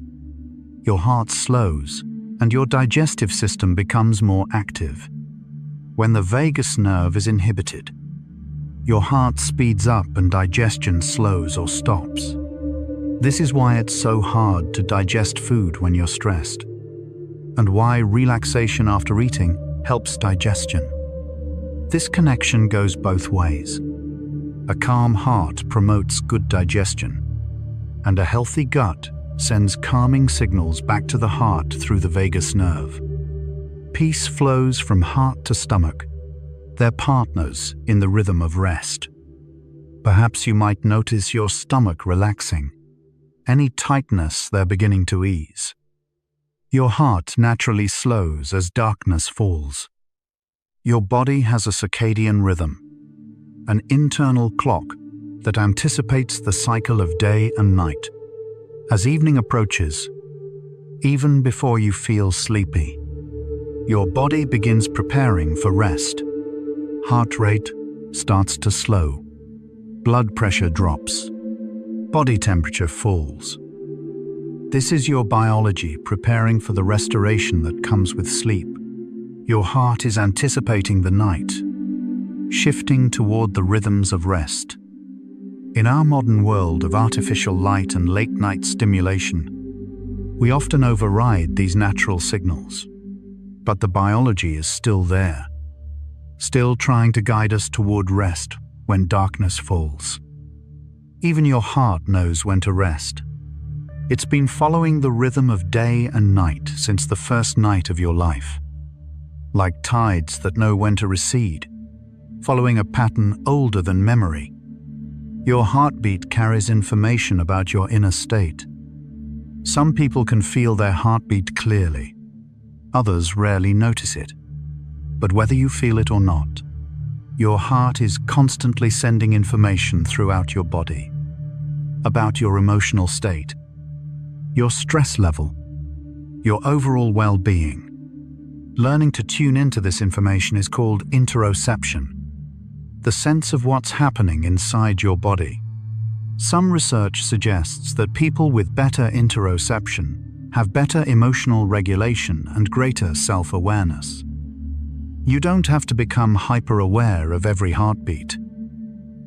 your heart slows and your digestive system becomes more active. When the vagus nerve is inhibited, your heart speeds up and digestion slows or stops. This is why it's so hard to digest food when you're stressed, and why relaxation after eating helps digestion. This connection goes both ways. A calm heart promotes good digestion, and a healthy gut sends calming signals back to the heart through the vagus nerve. Peace flows from heart to stomach. They're partners in the rhythm of rest. Perhaps you might notice your stomach relaxing. Any tightness they're beginning to ease. Your heart naturally slows as darkness falls. Your body has a circadian rhythm, an internal clock that anticipates the cycle of day and night. As evening approaches, even before you feel sleepy, your body begins preparing for rest. Heart rate starts to slow. Blood pressure drops. Body temperature falls. This is your biology preparing for the restoration that comes with sleep. Your heart is anticipating the night, shifting toward the rhythms of rest. In our modern world of artificial light and late-night stimulation, we often override these natural signals. But the biology is still there, still trying to guide us toward rest when darkness falls. Even your heart knows when to rest. It's been following the rhythm of day and night since the first night of your life. Like tides that know when to recede, following a pattern older than memory. Your heartbeat carries information about your inner state. Some people can feel their heartbeat clearly. Others rarely notice it. But whether you feel it or not, your heart is constantly sending information throughout your body about your emotional state, your stress level, your overall well-being. Learning to tune into this information is called interoception, the sense of what's happening inside your body. Some research suggests that people with better interoception have better emotional regulation and greater self-awareness. You don't have to become hyper-aware of every heartbeat,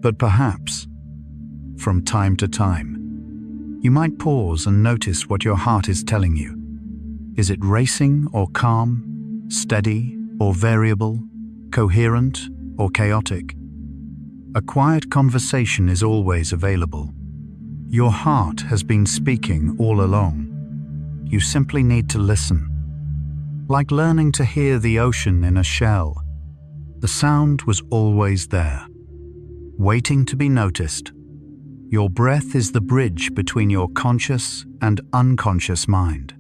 but perhaps, from time to time, you might pause and notice what your heart is telling you. Is it racing or calm, steady or variable, coherent or chaotic? A quiet conversation is always available. Your heart has been speaking all along. You simply need to listen. Like learning to hear the ocean in a shell, the sound was always there, waiting to be noticed. Your breath is the bridge between your conscious and unconscious mind.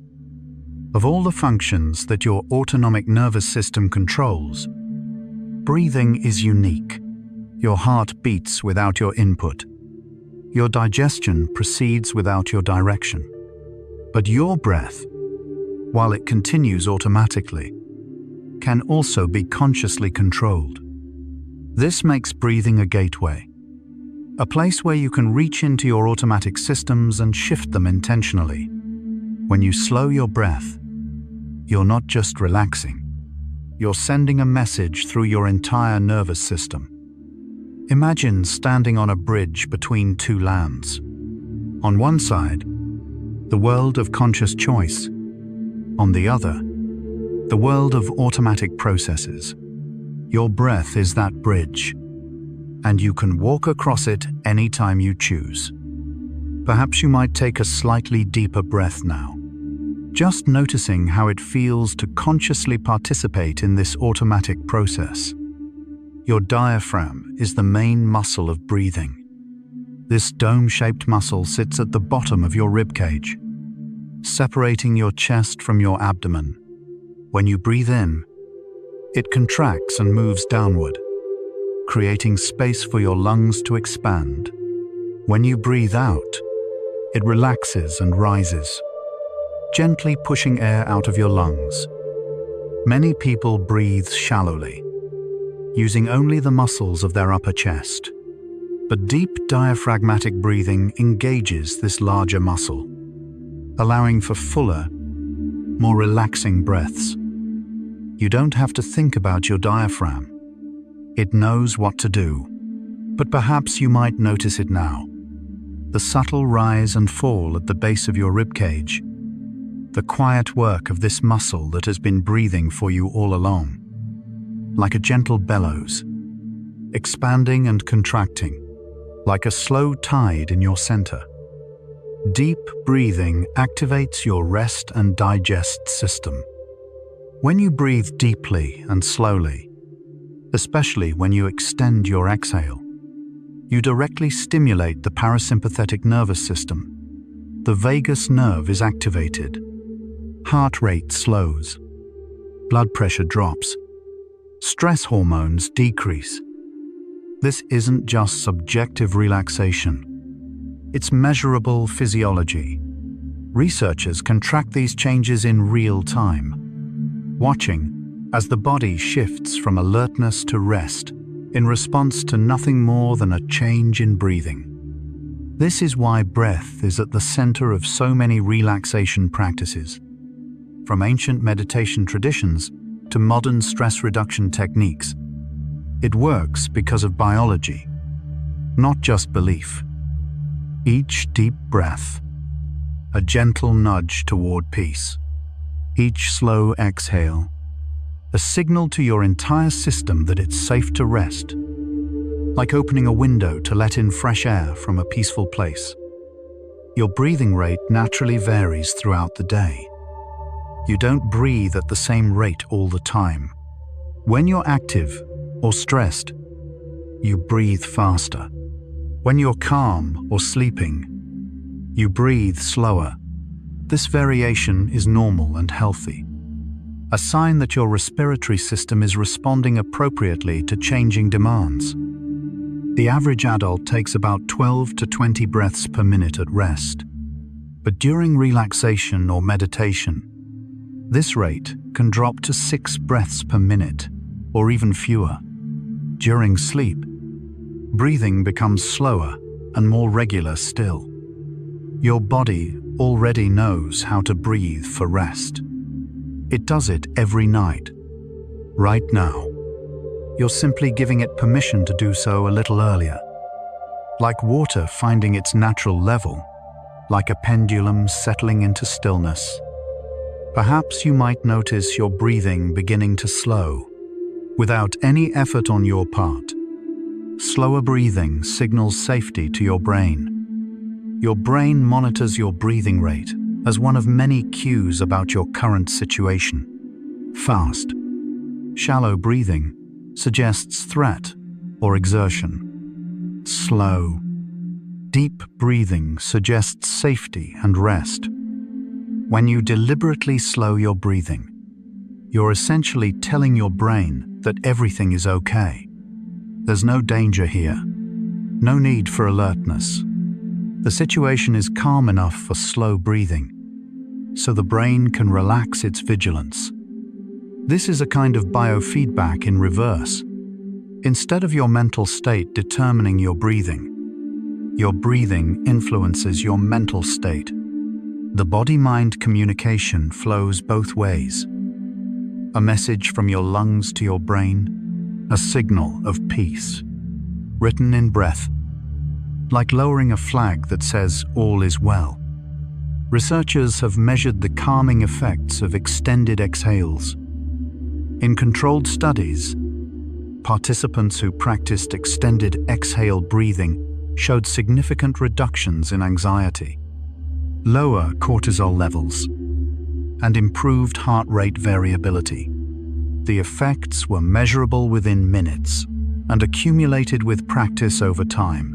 Of all the functions that your autonomic nervous system controls, breathing is unique. Your heart beats without your input. Your digestion proceeds without your direction. But your breath, while it continues automatically, can also be consciously controlled. This makes breathing a gateway, a place where you can reach into your automatic systems and shift them intentionally. When you slow your breath, you're not just relaxing, you're sending a message through your entire nervous system. Imagine standing on a bridge between two lands. On one side, the world of conscious choice. On the other, the world of automatic processes. Your breath is that bridge, and you can walk across it anytime you choose. Perhaps you might take a slightly deeper breath now, just noticing how it feels to consciously participate in this automatic process. Your diaphragm is the main muscle of breathing. This dome-shaped muscle sits at the bottom of your ribcage, separating your chest from your abdomen. When you breathe in, it contracts and moves downward, creating space for your lungs to expand. When you breathe out, it relaxes and rises, gently pushing air out of your lungs. Many people breathe shallowly, using only the muscles of their upper chest. But deep diaphragmatic breathing engages this larger muscle, allowing for fuller, more relaxing breaths. You don't have to think about your diaphragm. It knows what to do. But perhaps you might notice it now. The subtle rise and fall at the base of your ribcage. The quiet work of this muscle that has been breathing for you all along. Like a gentle bellows, expanding and contracting, like a slow tide in your center. Deep breathing activates your rest and digest system. When you breathe deeply and slowly, especially when you extend your exhale, you directly stimulate the parasympathetic nervous system. The vagus nerve is activated. Heart rate slows. Blood pressure drops. Stress hormones decrease. This isn't just subjective relaxation. It's measurable physiology. Researchers can track these changes in real time, watching as the body shifts from alertness to rest in response to nothing more than a change in breathing. This is why breath is at the center of so many relaxation practices. From ancient meditation traditions to modern stress reduction techniques, it works because of biology, not just belief. Each deep breath, a gentle nudge toward peace. Each slow exhale, a signal to your entire system that it's safe to rest. Like opening a window to let in fresh air from a peaceful place. Your breathing rate naturally varies throughout the day. You don't breathe at the same rate all the time. When you're active or stressed, you breathe faster. When you're calm or sleeping, you breathe slower. This variation is normal and healthy, a sign that your respiratory system is responding appropriately to changing demands. The average adult takes about 12 to 20 breaths per minute at rest, but during relaxation or meditation, this rate can drop to 6 breaths per minute, or even fewer. During sleep, breathing becomes slower and more regular still. Your body already knows how to breathe for rest. It does it every night. Right now, you're simply giving it permission to do so a little earlier. Like water finding its natural level, like a pendulum settling into stillness. Perhaps you might notice your breathing beginning to slow, without any effort on your part. Slower breathing signals safety to your brain. Your brain monitors your breathing rate as one of many cues about your current situation. Fast, shallow breathing suggests threat or exertion. Slow, deep breathing suggests safety and rest. When you deliberately slow your breathing, you're essentially telling your brain that everything is okay. There's no danger here, no need for alertness. The situation is calm enough for slow breathing, so the brain can relax its vigilance. This is a kind of biofeedback in reverse. Instead of your mental state determining your breathing influences your mental state. The body-mind communication flows both ways. A message from your lungs to your brain, a signal of peace, written in breath, like lowering a flag that says all is well. Researchers have measured the calming effects of extended exhales. In controlled studies, participants who practiced extended exhale breathing showed significant reductions in anxiety, lower cortisol levels, and improved heart rate variability. The effects were measurable within minutes and accumulated with practice over time.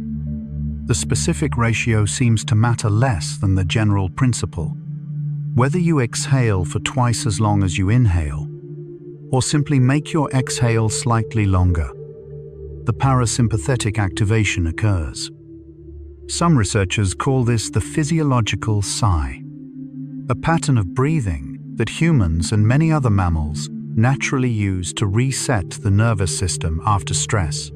The specific ratio seems to matter less than the general principle. Whether you exhale for twice as long as you inhale, or simply make your exhale slightly longer, the parasympathetic activation occurs. Some researchers call this the physiological sigh, a pattern of breathing that humans and many other mammals naturally use to reset the nervous system after stress.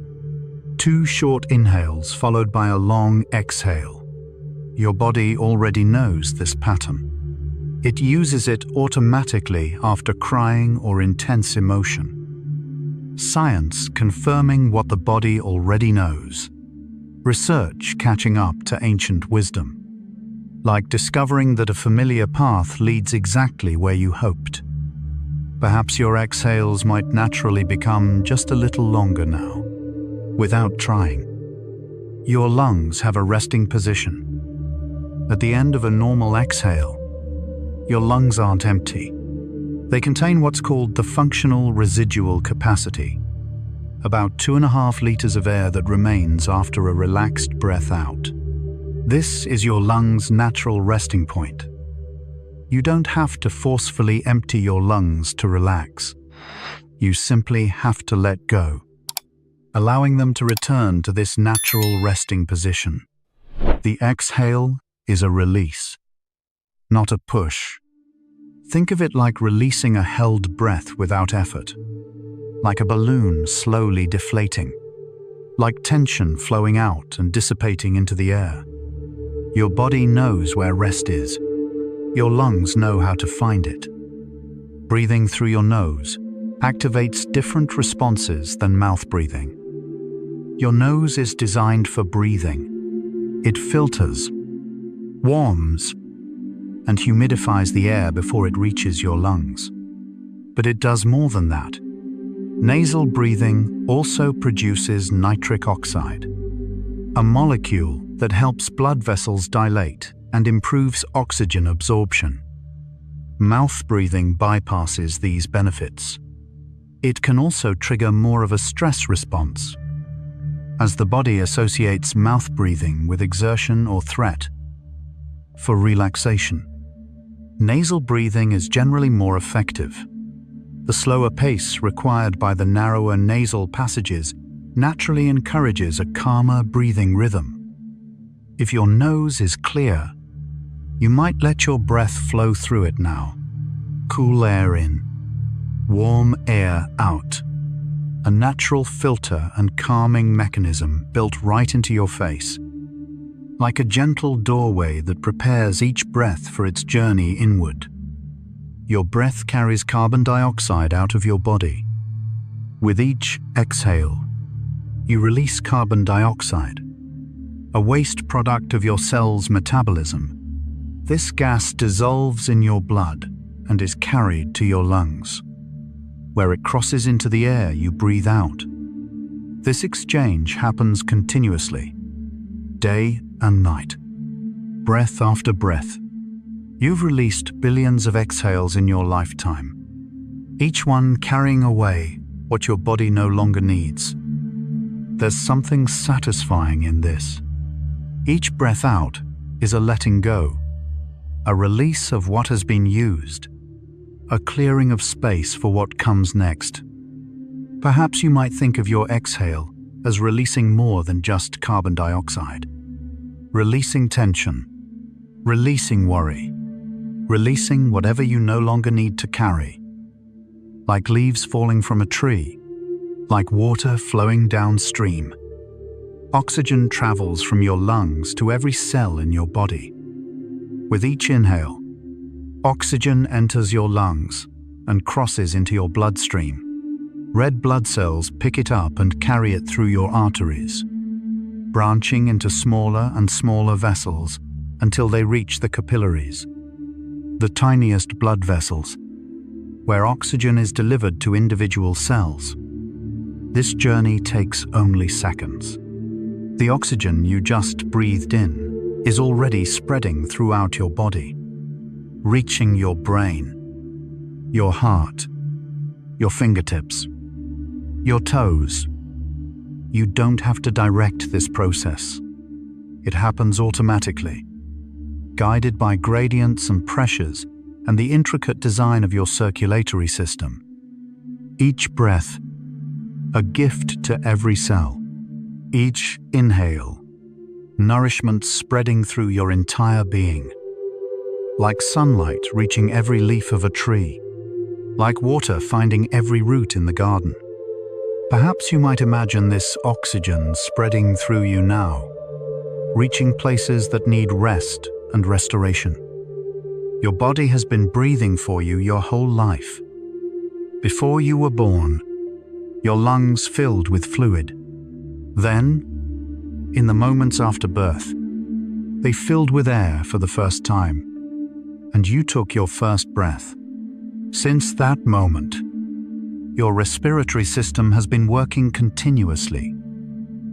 2 short inhales followed by a long exhale. Your body already knows this pattern. It uses it automatically after crying or intense emotion. Science confirming what the body already knows. Research catching up to ancient wisdom. Like discovering that a familiar path leads exactly where you hoped. Perhaps your exhales might naturally become just a little longer now, without trying. Your lungs have a resting position. At the end of a normal exhale, your lungs aren't empty. They contain what's called the functional residual capacity, about 2.5 liters of air that remains after a relaxed breath out. This is your lungs' natural resting point. You don't have to forcefully empty your lungs to relax. You simply have to let go, allowing them to return to this natural resting position. The exhale is a release, not a push. Think of it like releasing a held breath without effort, like a balloon slowly deflating, like tension flowing out and dissipating into the air. Your body knows where rest is. Your lungs know how to find it. Breathing through your nose activates different responses than mouth breathing. Your nose is designed for breathing. It filters, warms, and humidifies the air before it reaches your lungs. But it does more than that. Nasal breathing also produces nitric oxide, a molecule that helps blood vessels dilate and improves oxygen absorption. Mouth breathing bypasses these benefits. It can also trigger more of a stress response, as the body associates mouth breathing with exertion or threat. For relaxation, nasal breathing is generally more effective. The slower pace required by the narrower nasal passages naturally encourages a calmer breathing rhythm. If your nose is clear, you might let your breath flow through it now. Cool air in, warm air out. A natural filter and calming mechanism built right into your face. Like a gentle doorway that prepares each breath for its journey inward. Your breath carries carbon dioxide out of your body. With each exhale, you release carbon dioxide, a waste product of your cell's metabolism. This gas dissolves in your blood and is carried to your lungs. Where it crosses into the air you breathe out. This exchange happens continuously, day and night, breath after breath. You've released billions of exhales in your lifetime, each one carrying away what your body no longer needs. There's something satisfying in this. Each breath out is a letting go, a release of what has been used, a clearing of space for what comes next. Perhaps you might think of your exhale as releasing more than just carbon dioxide. Releasing tension, releasing worry, releasing whatever you no longer need to carry. Like leaves falling from a tree, like water flowing downstream. Oxygen travels from your lungs to every cell in your body. With each inhale, oxygen enters your lungs and crosses into your bloodstream. Red blood cells pick it up and carry it through your arteries, branching into smaller and smaller vessels until they reach the capillaries, the tiniest blood vessels, where oxygen is delivered to individual cells. This journey takes only seconds. The oxygen you just breathed in is already spreading throughout your body, reaching your brain, your heart, your fingertips, your toes. You don't have to direct this process. It happens automatically, guided by gradients and pressures and the intricate design of your circulatory system. Each breath, a gift to every cell. Each inhale, nourishment spreading through your entire being. Like sunlight reaching every leaf of a tree. Like water finding every root in the garden. Perhaps you might imagine this oxygen spreading through you now, reaching places that need rest and restoration. Your body has been breathing for you your whole life. Before you were born, your lungs filled with fluid. Then, in the moments after birth, they filled with air for the first time, and you took your first breath. Since that moment, your respiratory system has been working continuously,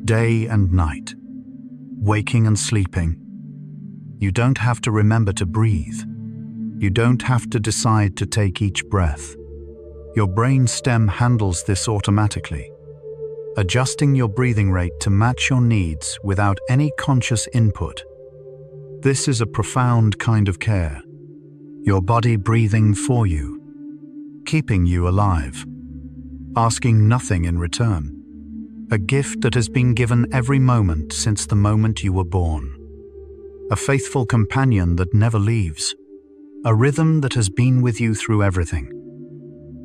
day and night, waking and sleeping. You don't have to remember to breathe. You don't have to decide to take each breath. Your brain stem handles this automatically, adjusting your breathing rate to match your needs without any conscious input. This is a profound kind of care. Your body breathing for you, keeping you alive, asking nothing in return. A gift that has been given every moment since the moment you were born. A faithful companion that never leaves. A rhythm that has been with you through everything.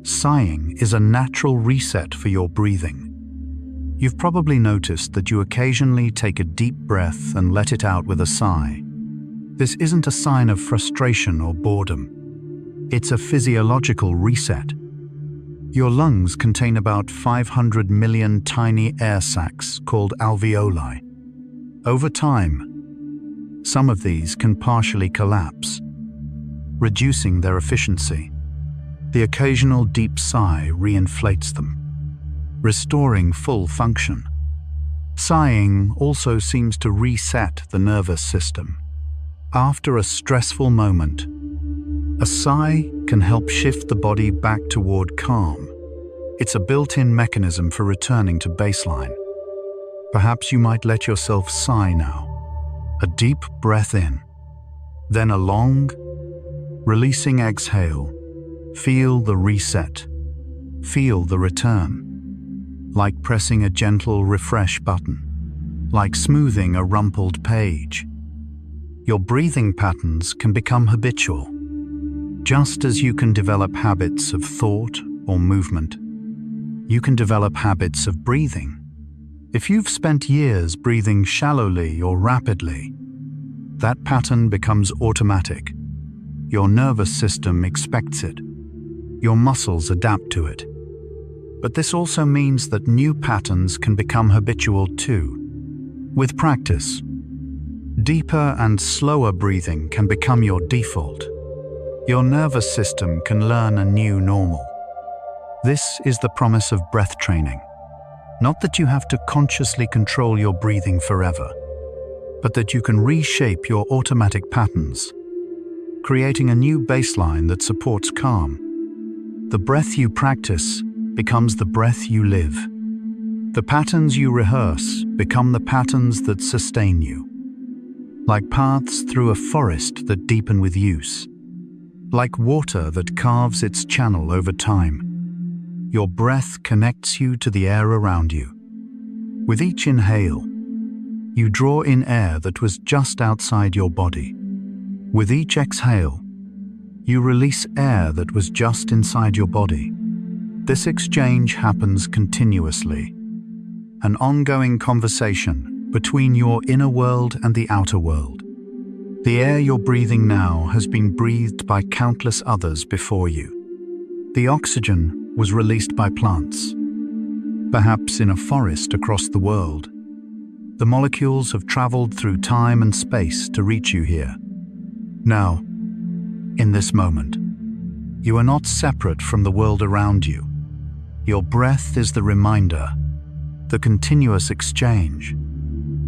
Sighing is a natural reset for your breathing. You've probably noticed that you occasionally take a deep breath and let it out with a sigh. This isn't a sign of frustration or boredom. It's a physiological reset. Your lungs contain about 500 million tiny air sacs called alveoli. Over time, some of these can partially collapse, reducing their efficiency. The occasional deep sigh reinflates them, restoring full function. Sighing also seems to reset the nervous system. After a stressful moment, a sigh can help shift the body back toward calm. It's a built-in mechanism for returning to baseline. Perhaps you might let yourself sigh now. A deep breath in, then a long, releasing exhale. Feel the reset. Feel the return. Like pressing a gentle refresh button. Like smoothing a rumpled page. Your breathing patterns can become habitual. Just as you can develop habits of thought or movement, you can develop habits of breathing. If you've spent years breathing shallowly or rapidly, that pattern becomes automatic. Your nervous system expects it. Your muscles adapt to it. But this also means that new patterns can become habitual too. With practice, deeper and slower breathing can become your default. Your nervous system can learn a new normal. This is the promise of breath training. Not that you have to consciously control your breathing forever, but that you can reshape your automatic patterns, creating a new baseline that supports calm. The breath you practice becomes the breath you live. The patterns you rehearse become the patterns that sustain you. Like paths through a forest that deepen with use. Like water that carves its channel over time. Your breath connects you to the air around you. With each inhale, you draw in air that was just outside your body. With each exhale, you release air that was just inside your body. This exchange happens continuously, an ongoing conversation between your inner world and the outer world. The air you're breathing now has been breathed by countless others before you. The oxygen was released by plants, perhaps in a forest across the world. The molecules have traveled through time and space to reach you here. Now, in this moment, you are not separate from the world around you. Your breath is the reminder, the continuous exchange,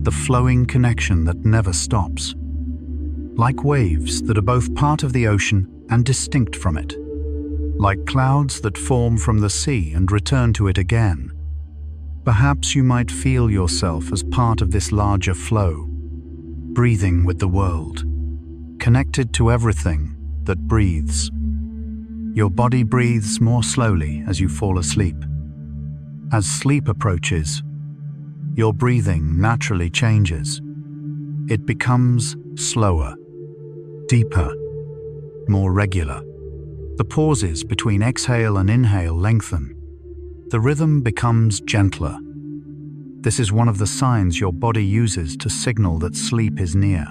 the flowing connection that never stops. Like waves that are both part of the ocean and distinct from it. Like clouds that form from the sea and return to it again. Perhaps you might feel yourself as part of this larger flow, breathing with the world, connected to everything that breathes. Your body breathes more slowly as you fall asleep. As sleep approaches, your breathing naturally changes. It becomes slower, deeper, more regular. The pauses between exhale and inhale lengthen. The rhythm becomes gentler. This is one of the signs your body uses to signal that sleep is near.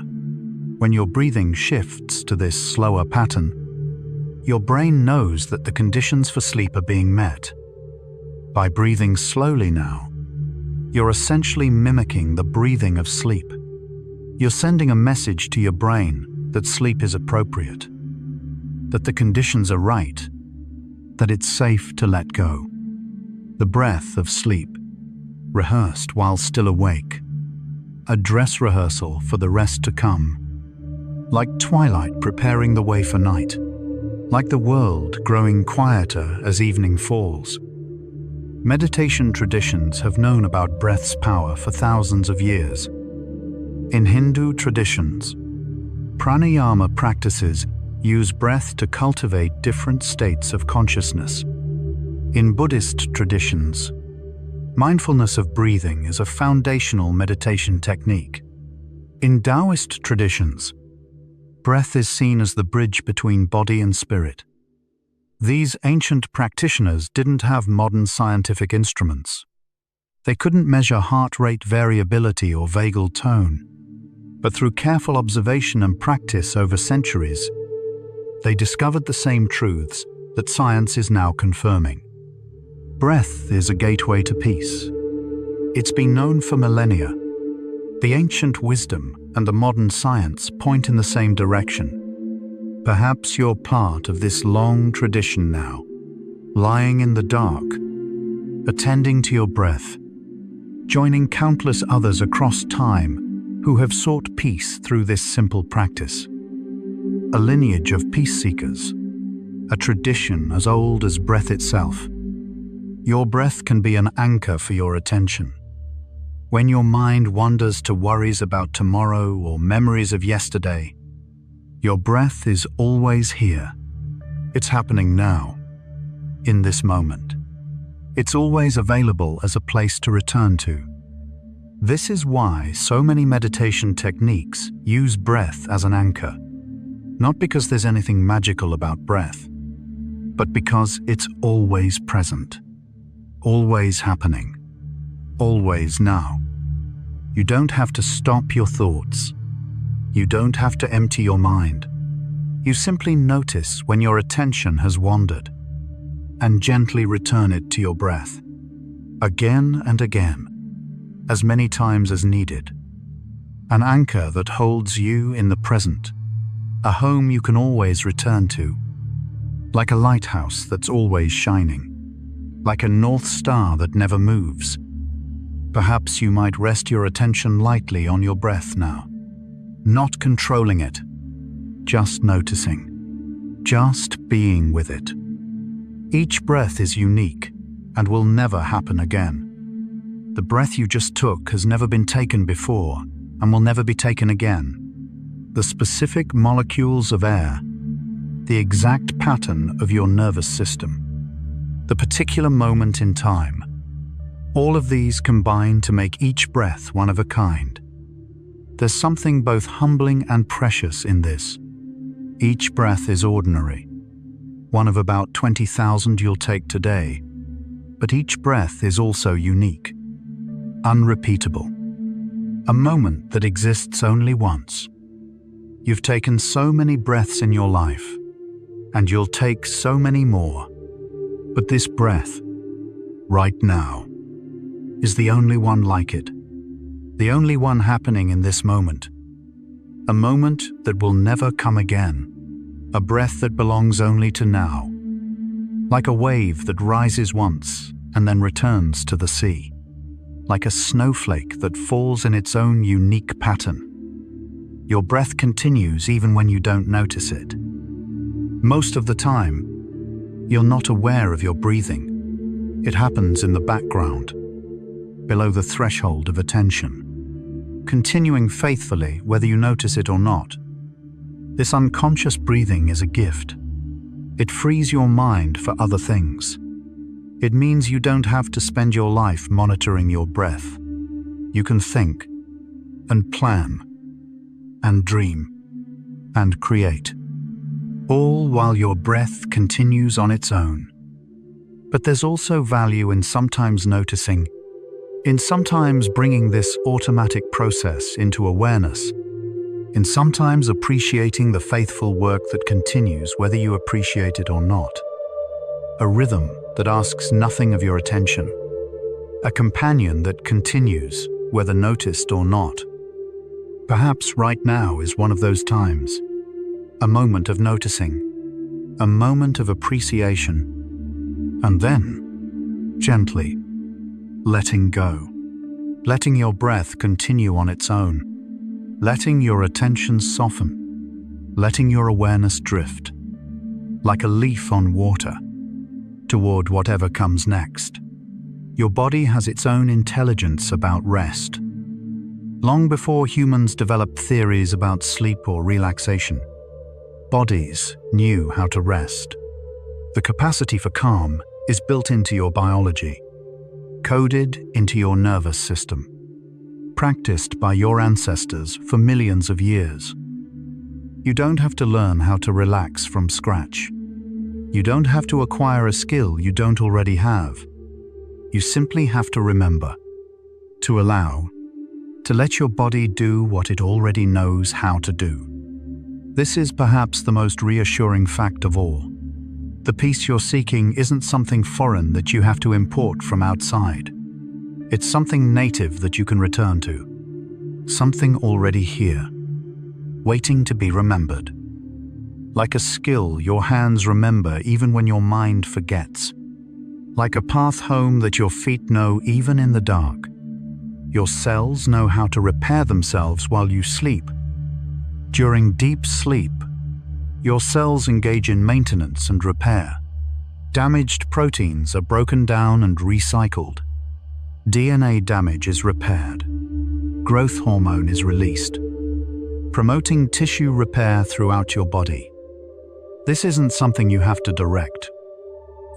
When your breathing shifts to this slower pattern, your brain knows that the conditions for sleep are being met. By breathing slowly now, you're essentially mimicking the breathing of sleep. You're sending a message to your brain that sleep is appropriate, that the conditions are right, that it's safe to let go. The breath of sleep, rehearsed while still awake, a dress rehearsal for the rest to come, like twilight preparing the way for night, like the world growing quieter as evening falls. Meditation traditions have known about breath's power for thousands of years. In Hindu traditions, pranayama practices use breath to cultivate different states of consciousness. In Buddhist traditions, mindfulness of breathing is a foundational meditation technique. In Taoist traditions, breath is seen as the bridge between body and spirit. These ancient practitioners didn't have modern scientific instruments. They couldn't measure heart rate variability or vagal tone, but through careful observation and practice over centuries, they discovered the same truths that science is now confirming. Breath is a gateway to peace. It's been known for millennia. The ancient wisdom and the modern science point in the same direction. Perhaps you're part of this long tradition now, lying in the dark, attending to your breath, joining countless others across time who have sought peace through this simple practice. A lineage of peace seekers, a tradition as old as breath itself. Your breath can be an anchor for your attention. When your mind wanders to worries about tomorrow or memories of yesterday, your breath is always here. It's happening now, in this moment. It's always available as a place to return to. This is why so many meditation techniques use breath as an anchor. Not because there's anything magical about breath, but because it's always present, always happening, always now. You don't have to stop your thoughts. You don't have to empty your mind. You simply notice when your attention has wandered and gently return it to your breath, again and again, as many times as needed. An anchor that holds you in the present, a home you can always return to, like a lighthouse that's always shining, like a North Star that never moves. Perhaps you might rest your attention lightly on your breath now, not controlling it, just noticing, just being with it. Each breath is unique and will never happen again. The breath you just took has never been taken before and will never be taken again. The specific molecules of air, the exact pattern of your nervous system, the particular moment in time, all of these combine to make each breath one of a kind. There's something both humbling and precious in this. Each breath is ordinary, one of about 20,000 you'll take today, but each breath is also unique, unrepeatable, a moment that exists only once. You've taken so many breaths in your life, and you'll take so many more, but this breath, right now, is the only one like it, the only one happening in this moment, a moment that will never come again, a breath that belongs only to now, like a wave that rises once and then returns to the sea, like a snowflake that falls in its own unique pattern. Your breath continues even when you don't notice it. Most of the time, you're not aware of your breathing. It happens in the background, below the threshold of attention, continuing faithfully whether you notice it or not. This unconscious breathing is a gift. It frees your mind for other things. It means you don't have to spend your life monitoring your breath. You can think and plan and dream and create, all while your breath continues on its own. But there's also value in sometimes noticing, in sometimes bringing this automatic process into awareness. in sometimes appreciating the faithful work that continues whether you appreciate it or not. A rhythm that asks nothing of your attention. A companion that continues whether noticed or not. Perhaps right now is one of those times. A moment of noticing. A moment of appreciation. And then, gently, letting go. Letting your breath continue on its own. Letting your attention soften. Letting your awareness drift. Like a leaf on water, toward whatever comes next. Your body has its own intelligence about rest. Long before humans developed theories about sleep or relaxation, bodies knew how to rest. The capacity for calm is built into your biology, coded into your nervous system, practiced by your ancestors for millions of years. You don't have to learn how to relax from scratch. You don't have to acquire a skill you don't already have. You simply have to remember, to allow, to let your body do what it already knows how to do. This is perhaps the most reassuring fact of all. The peace you're seeking isn't something foreign that you have to import from outside. It's something native that you can return to. Something already here, waiting to be remembered. Like a skill your hands remember even when your mind forgets. Like a path home that your feet know even in the dark. Your cells know how to repair themselves while you sleep. During deep sleep, your cells engage in maintenance and repair. Damaged proteins are broken down and recycled. DNA damage is repaired. Growth hormone is released, promoting tissue repair throughout your body. This isn't something you have to direct.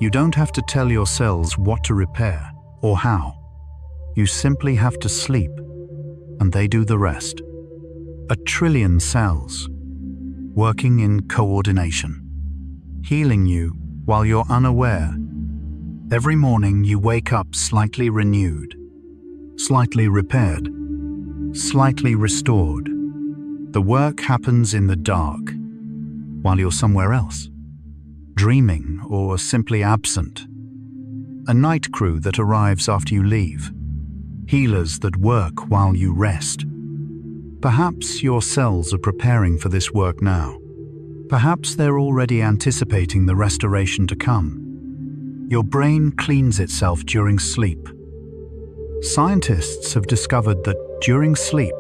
You don't have to tell your cells what to repair or how. You simply have to sleep, and they do the rest. 1 trillion cells, working in coordination, healing you while you're unaware. Every morning you wake up slightly renewed, slightly repaired, slightly restored. The work happens in the dark, while you're somewhere else, dreaming or simply absent. A night crew that arrives after you leave. Healers that work while you rest. Perhaps your cells are preparing for this work now. Perhaps they're already anticipating the restoration to come. Your brain cleans itself during sleep. Scientists have discovered that during sleep,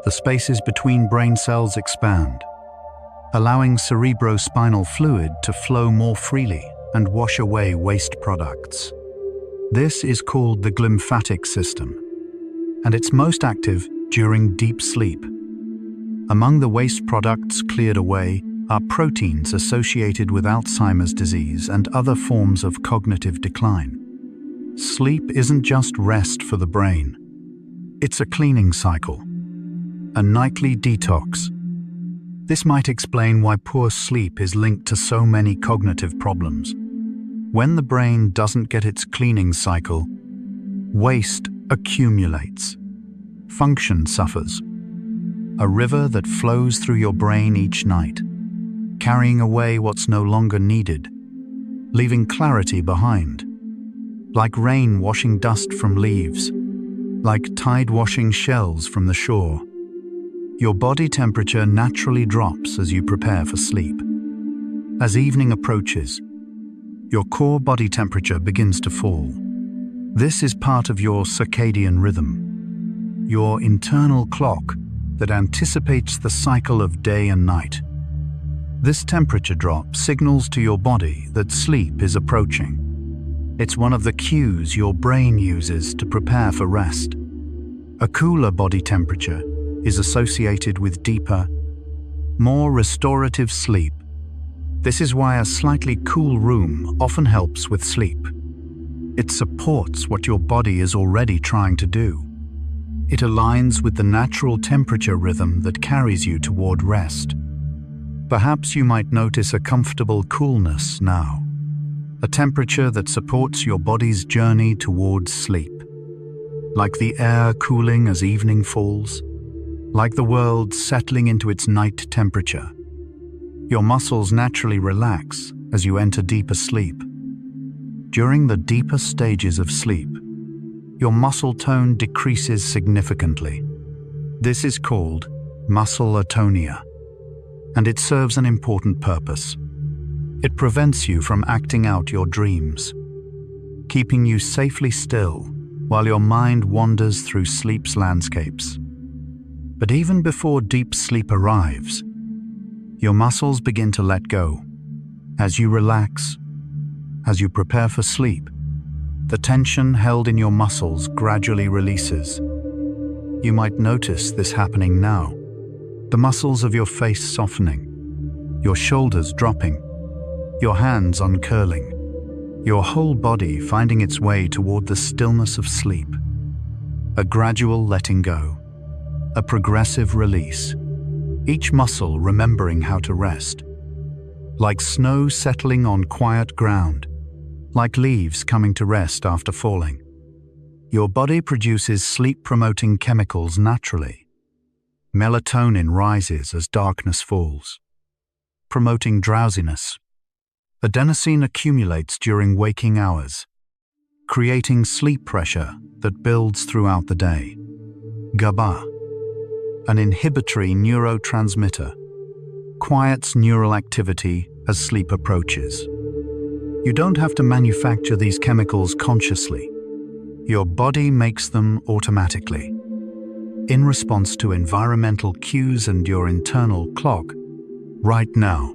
the spaces between brain cells expand, allowing cerebrospinal fluid to flow more freely and wash away waste products. This is called the glymphatic system, and it's most active during deep sleep. Among the waste products cleared away are proteins associated with Alzheimer's disease and other forms of cognitive decline. Sleep isn't just rest for the brain. It's a cleaning cycle, a nightly detox. This might explain why poor sleep is linked to so many cognitive problems. When the brain doesn't get its cleaning cycle, waste accumulates. Function suffers. A river that flows through your brain each night, carrying away what's no longer needed, leaving clarity behind. Like rain washing dust from leaves, like tide washing shells from the shore. Your body temperature naturally drops as you prepare for sleep. As evening approaches, your core body temperature begins to fall. This is part of your circadian rhythm, your internal clock that anticipates the cycle of day and night. This temperature drop signals to your body that sleep is approaching. It's one of the cues your brain uses to prepare for rest. A cooler body temperature is associated with deeper, more restorative sleep. This is why a slightly cool room often helps with sleep. It supports what your body is already trying to do. It aligns with the natural temperature rhythm that carries you toward rest. Perhaps you might notice a comfortable coolness now, a temperature that supports your body's journey towards sleep. Like the air cooling as evening falls, like the world settling into its night temperature. Your muscles naturally relax as you enter deeper sleep. During the deeper stages of sleep, your muscle tone decreases significantly. This is called muscle atonia, and it serves an important purpose. It prevents you from acting out your dreams, keeping you safely still while your mind wanders through sleep's landscapes. But even before deep sleep arrives, your muscles begin to let go. As you relax, as you prepare for sleep, the tension held in your muscles gradually releases. You might notice this happening now. The muscles of your face softening, your shoulders dropping, your hands uncurling, your whole body finding its way toward the stillness of sleep. A gradual letting go, a progressive release, each muscle remembering how to rest. Like snow settling on quiet ground, like leaves coming to rest after falling. Your body produces sleep-promoting chemicals naturally. Melatonin rises as darkness falls, promoting drowsiness. Adenosine accumulates during waking hours, creating sleep pressure that builds throughout the day. GABA, an inhibitory neurotransmitter, quiets neural activity as sleep approaches. You don't have to manufacture these chemicals consciously. Your body makes them automatically, in response to environmental cues and your internal clock. Right now,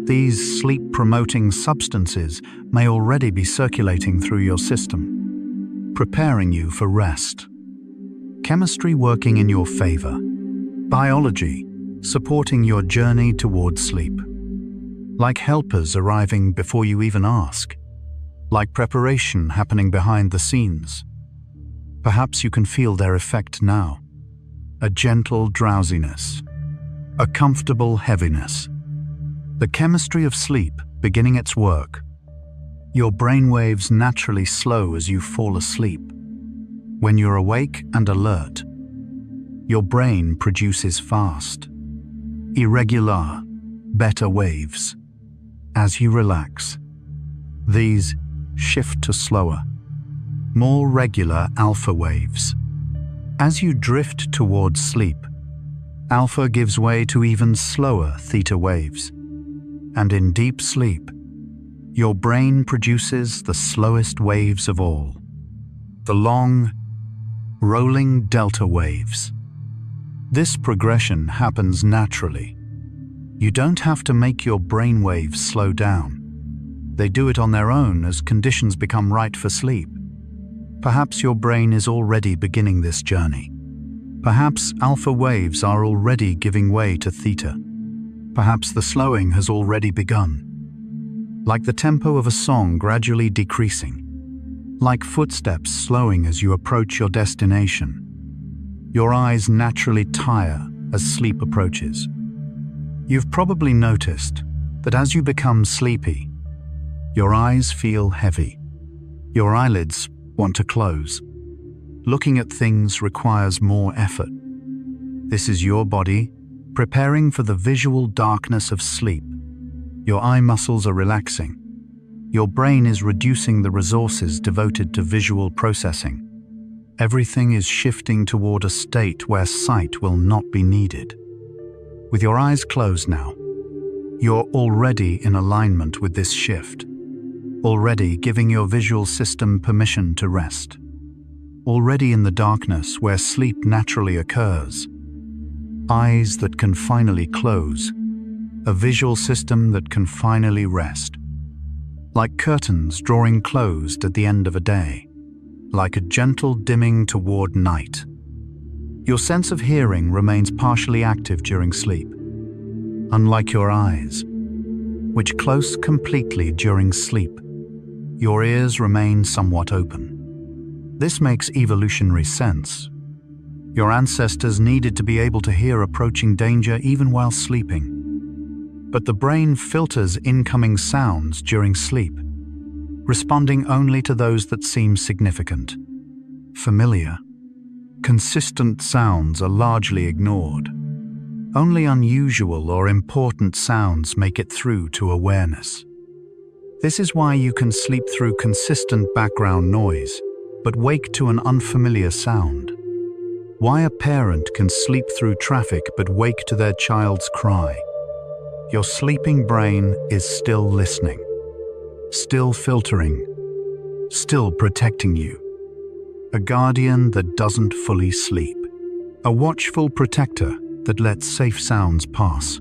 these sleep-promoting substances may already be circulating through your system, preparing you for rest. Chemistry working in your favor. Biology supporting your journey towards sleep. Like helpers arriving before you even ask. Like preparation happening behind the scenes. Perhaps you can feel their effect now. A gentle drowsiness. A comfortable heaviness. The chemistry of sleep beginning its work. Your brainwaves naturally slow as you fall asleep. When you're awake and alert, your brain produces fast, irregular, beta waves. As you relax, these shift to slower, more regular alpha waves. As you drift towards sleep, alpha gives way to even slower theta waves. And in deep sleep, your brain produces the slowest waves of all, the long, rolling delta waves. This progression happens naturally. You don't have to make your brain waves slow down. They do it on their own as conditions become right for sleep. Perhaps your brain is already beginning this journey. Perhaps alpha waves are already giving way to theta. Perhaps the slowing has already begun. Like the tempo of a song gradually decreasing. Like footsteps slowing as you approach your destination. Your eyes naturally tire as sleep approaches. You've probably noticed that as you become sleepy, your eyes feel heavy. Your eyelids want to close. Looking at things requires more effort. This is your body preparing for the visual darkness of sleep. Your eye muscles are relaxing. Your brain is reducing the resources devoted to visual processing. Everything is shifting toward a state where sight will not be needed. With your eyes closed now, you're already in alignment with this shift, already giving your visual system permission to rest, already in the darkness where sleep naturally occurs. Eyes that can finally close, a visual system that can finally rest. Like curtains drawing closed at the end of a day, like a gentle dimming toward night. Your sense of hearing remains partially active during sleep, unlike your eyes, which close completely during sleep. Your ears remain somewhat open. This makes evolutionary sense. Your ancestors needed to be able to hear approaching danger even while sleeping. But the brain filters incoming sounds during sleep, responding only to those that seem significant, familiar, Consistent sounds are largely ignored. Only unusual or important sounds make it through to awareness. This is why you can sleep through consistent background noise, but wake to an unfamiliar sound. Why a parent can sleep through traffic but wake to their child's cry. Your sleeping brain is still listening, still filtering, still protecting you. A guardian that doesn't fully sleep. A watchful protector that lets safe sounds pass.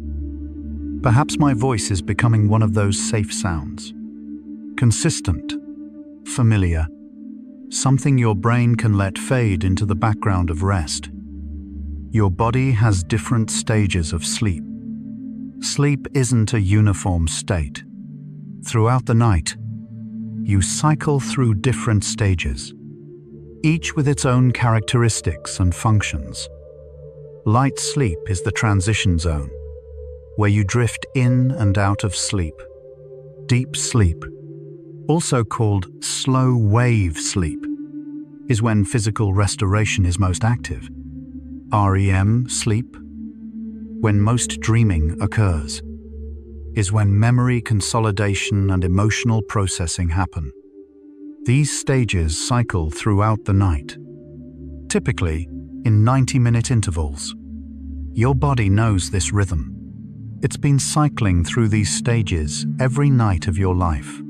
Perhaps my voice is becoming one of those safe sounds. Consistent, familiar, something your brain can let fade into the background of rest. Your body has different stages of sleep. Sleep isn't a uniform state. Throughout the night, you cycle through different stages, each with its own characteristics and functions. Light sleep is the transition zone, where you drift in and out of sleep. Deep sleep, also called slow wave sleep, is when physical restoration is most active. REM sleep, when most dreaming occurs, is when memory consolidation and emotional processing happen. These stages cycle throughout the night, typically in 90-minute intervals. Your body knows this rhythm. It's been cycling through these stages every night of your life.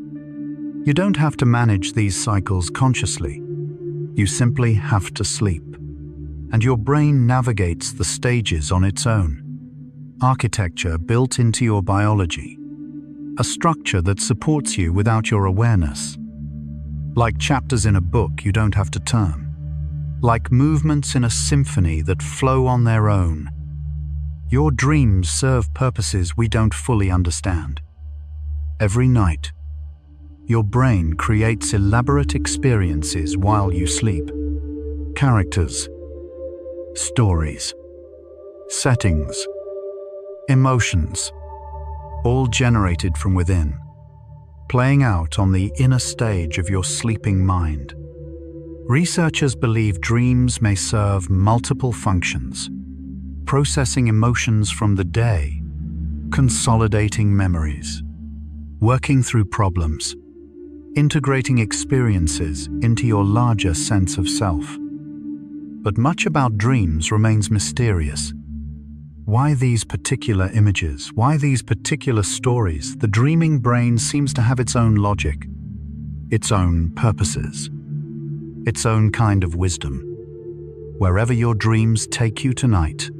You don't have to manage these cycles consciously. You simply have to sleep, and your brain navigates the stages on its own. Architecture built into your biology, a structure that supports you without your awareness. Like chapters in a book you don't have to turn. Like movements in a symphony that flow on their own. Your dreams serve purposes we don't fully understand. Every night, your brain creates elaborate experiences while you sleep. Characters, stories, settings, emotions, all generated from within, playing out on the inner stage of your sleeping mind. Researchers believe dreams may serve multiple functions: processing emotions from the day, consolidating memories, working through problems, integrating experiences into your larger sense of self. But much about dreams remains mysterious. Why these particular images? Why these particular stories? The dreaming brain seems to have its own logic, its own purposes, its own kind of wisdom. Wherever your dreams take you tonight,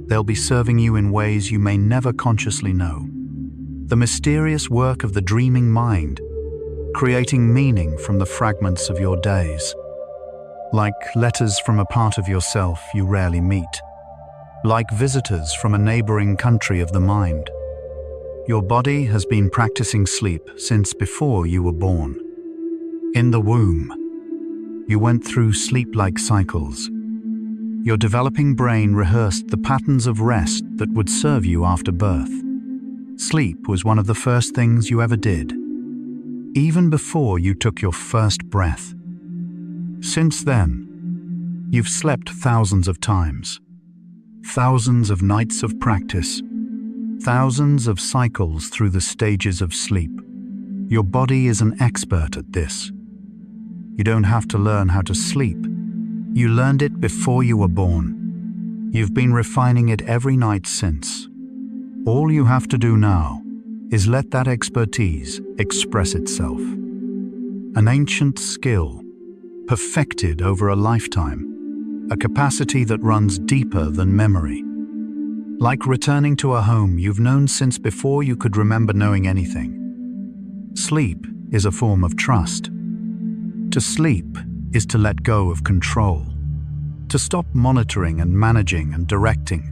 they'll be serving you in ways you may never consciously know. The mysterious work of the dreaming mind, creating meaning from the fragments of your days. Like letters from a part of yourself you rarely meet. Like visitors from a neighboring country of the mind. Your body has been practicing sleep since before you were born. In the womb, you went through sleep-like cycles. Your developing brain rehearsed the patterns of rest that would serve you after birth. Sleep was one of the first things you ever did, even before you took your first breath. Since then, you've slept thousands of times. Thousands of nights of practice, thousands of cycles through the stages of sleep. Your body is an expert at this. You don't have to learn how to sleep. You learned it before you were born. You've been refining it every night since. All you have to do now is let that expertise express itself. An ancient skill, perfected over a lifetime. A capacity that runs deeper than memory. Like returning to a home you've known since before you could remember knowing anything. Sleep is a form of trust. To sleep is to let go of control. To stop monitoring and managing and directing.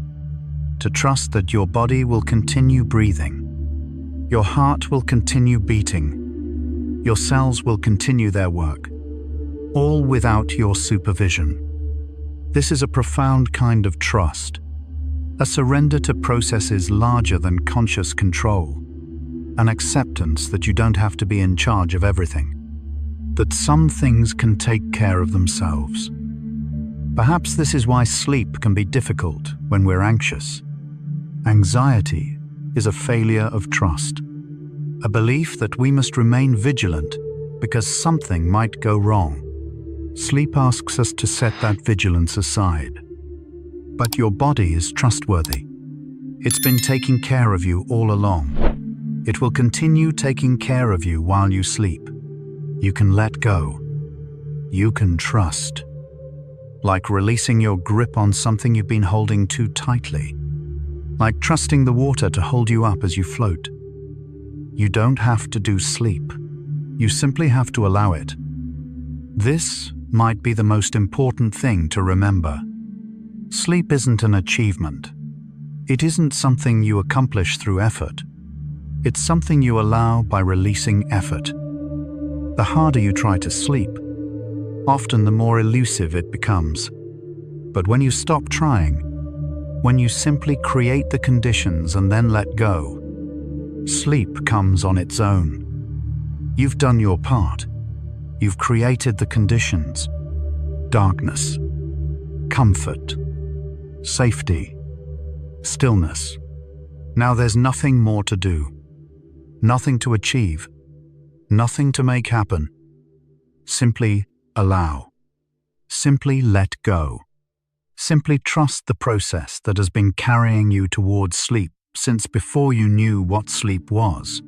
To trust that your body will continue breathing. Your heart will continue beating. Your cells will continue their work. All without your supervision. This is a profound kind of trust, a surrender to processes larger than conscious control, an acceptance that you don't have to be in charge of everything, that some things can take care of themselves. Perhaps this is why sleep can be difficult when we're anxious. Anxiety is a failure of trust, a belief that we must remain vigilant because something might go wrong. Sleep asks us to set that vigilance aside. But your body is trustworthy. It's been taking care of you all along. It will continue taking care of you while you sleep. You can let go. You can trust. Like releasing your grip on something you've been holding too tightly. Like trusting the water to hold you up as you float. You don't have to do sleep. You simply have to allow it. This might be the most important thing to remember. Sleep isn't an achievement. It isn't something you accomplish through effort. It's something you allow by releasing effort. The harder you try to sleep, often the more elusive it becomes. But when you stop trying, when you simply create the conditions and then let go, sleep comes on its own. You've done your part. You've created the conditions. Darkness, comfort, safety, stillness. Now there's nothing more to do. Nothing to achieve. Nothing to make happen. Simply allow. Simply let go. Simply trust the process that has been carrying you towards sleep since before you knew what sleep was.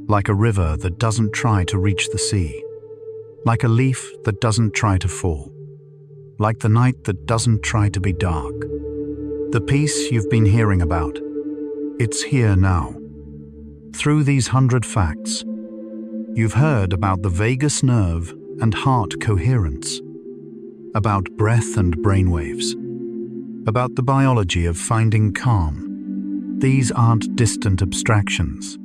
Like a river that doesn't try to reach the sea. Like a leaf that doesn't try to fall. Like the night that doesn't try to be dark. The peace you've been hearing about, it's here now. Through these 100 facts, you've heard about the vagus nerve and heart coherence, about breath and brainwaves, about the biology of finding calm. These aren't distant abstractions.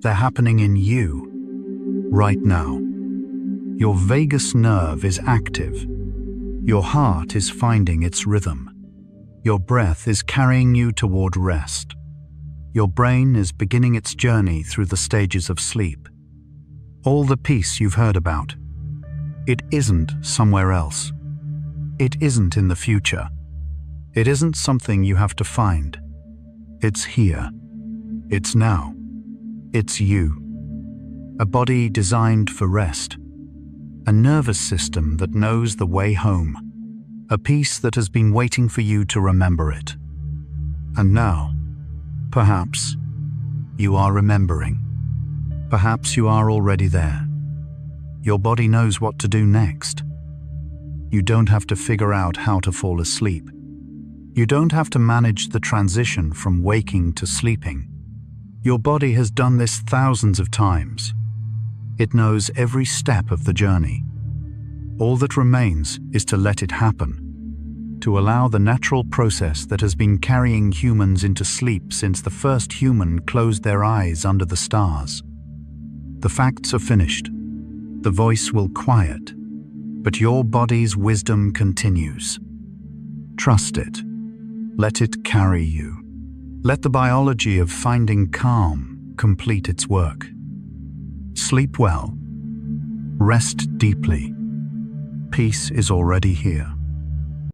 They're happening in you, right now. Your vagus nerve is active. Your heart is finding its rhythm. Your breath is carrying you toward rest. Your brain is beginning its journey through the stages of sleep. All the peace you've heard about, it isn't somewhere else. It isn't in the future. It isn't something you have to find. It's here. It's now. It's you. A body designed for rest. A nervous system that knows the way home. A peace that has been waiting for you to remember it. And now, perhaps, you are remembering. Perhaps you are already there. Your body knows what to do next. You don't have to figure out how to fall asleep. You don't have to manage the transition from waking to sleeping. Your body has done this thousands of times. It knows every step of the journey. All that remains is to let it happen, to allow the natural process that has been carrying humans into sleep since the first human closed their eyes under the stars. The facts are finished. The voice will quiet, but your body's wisdom continues. Trust it. Let it carry you. Let the biology of finding calm complete its work. Sleep well. Rest deeply. Peace is already here.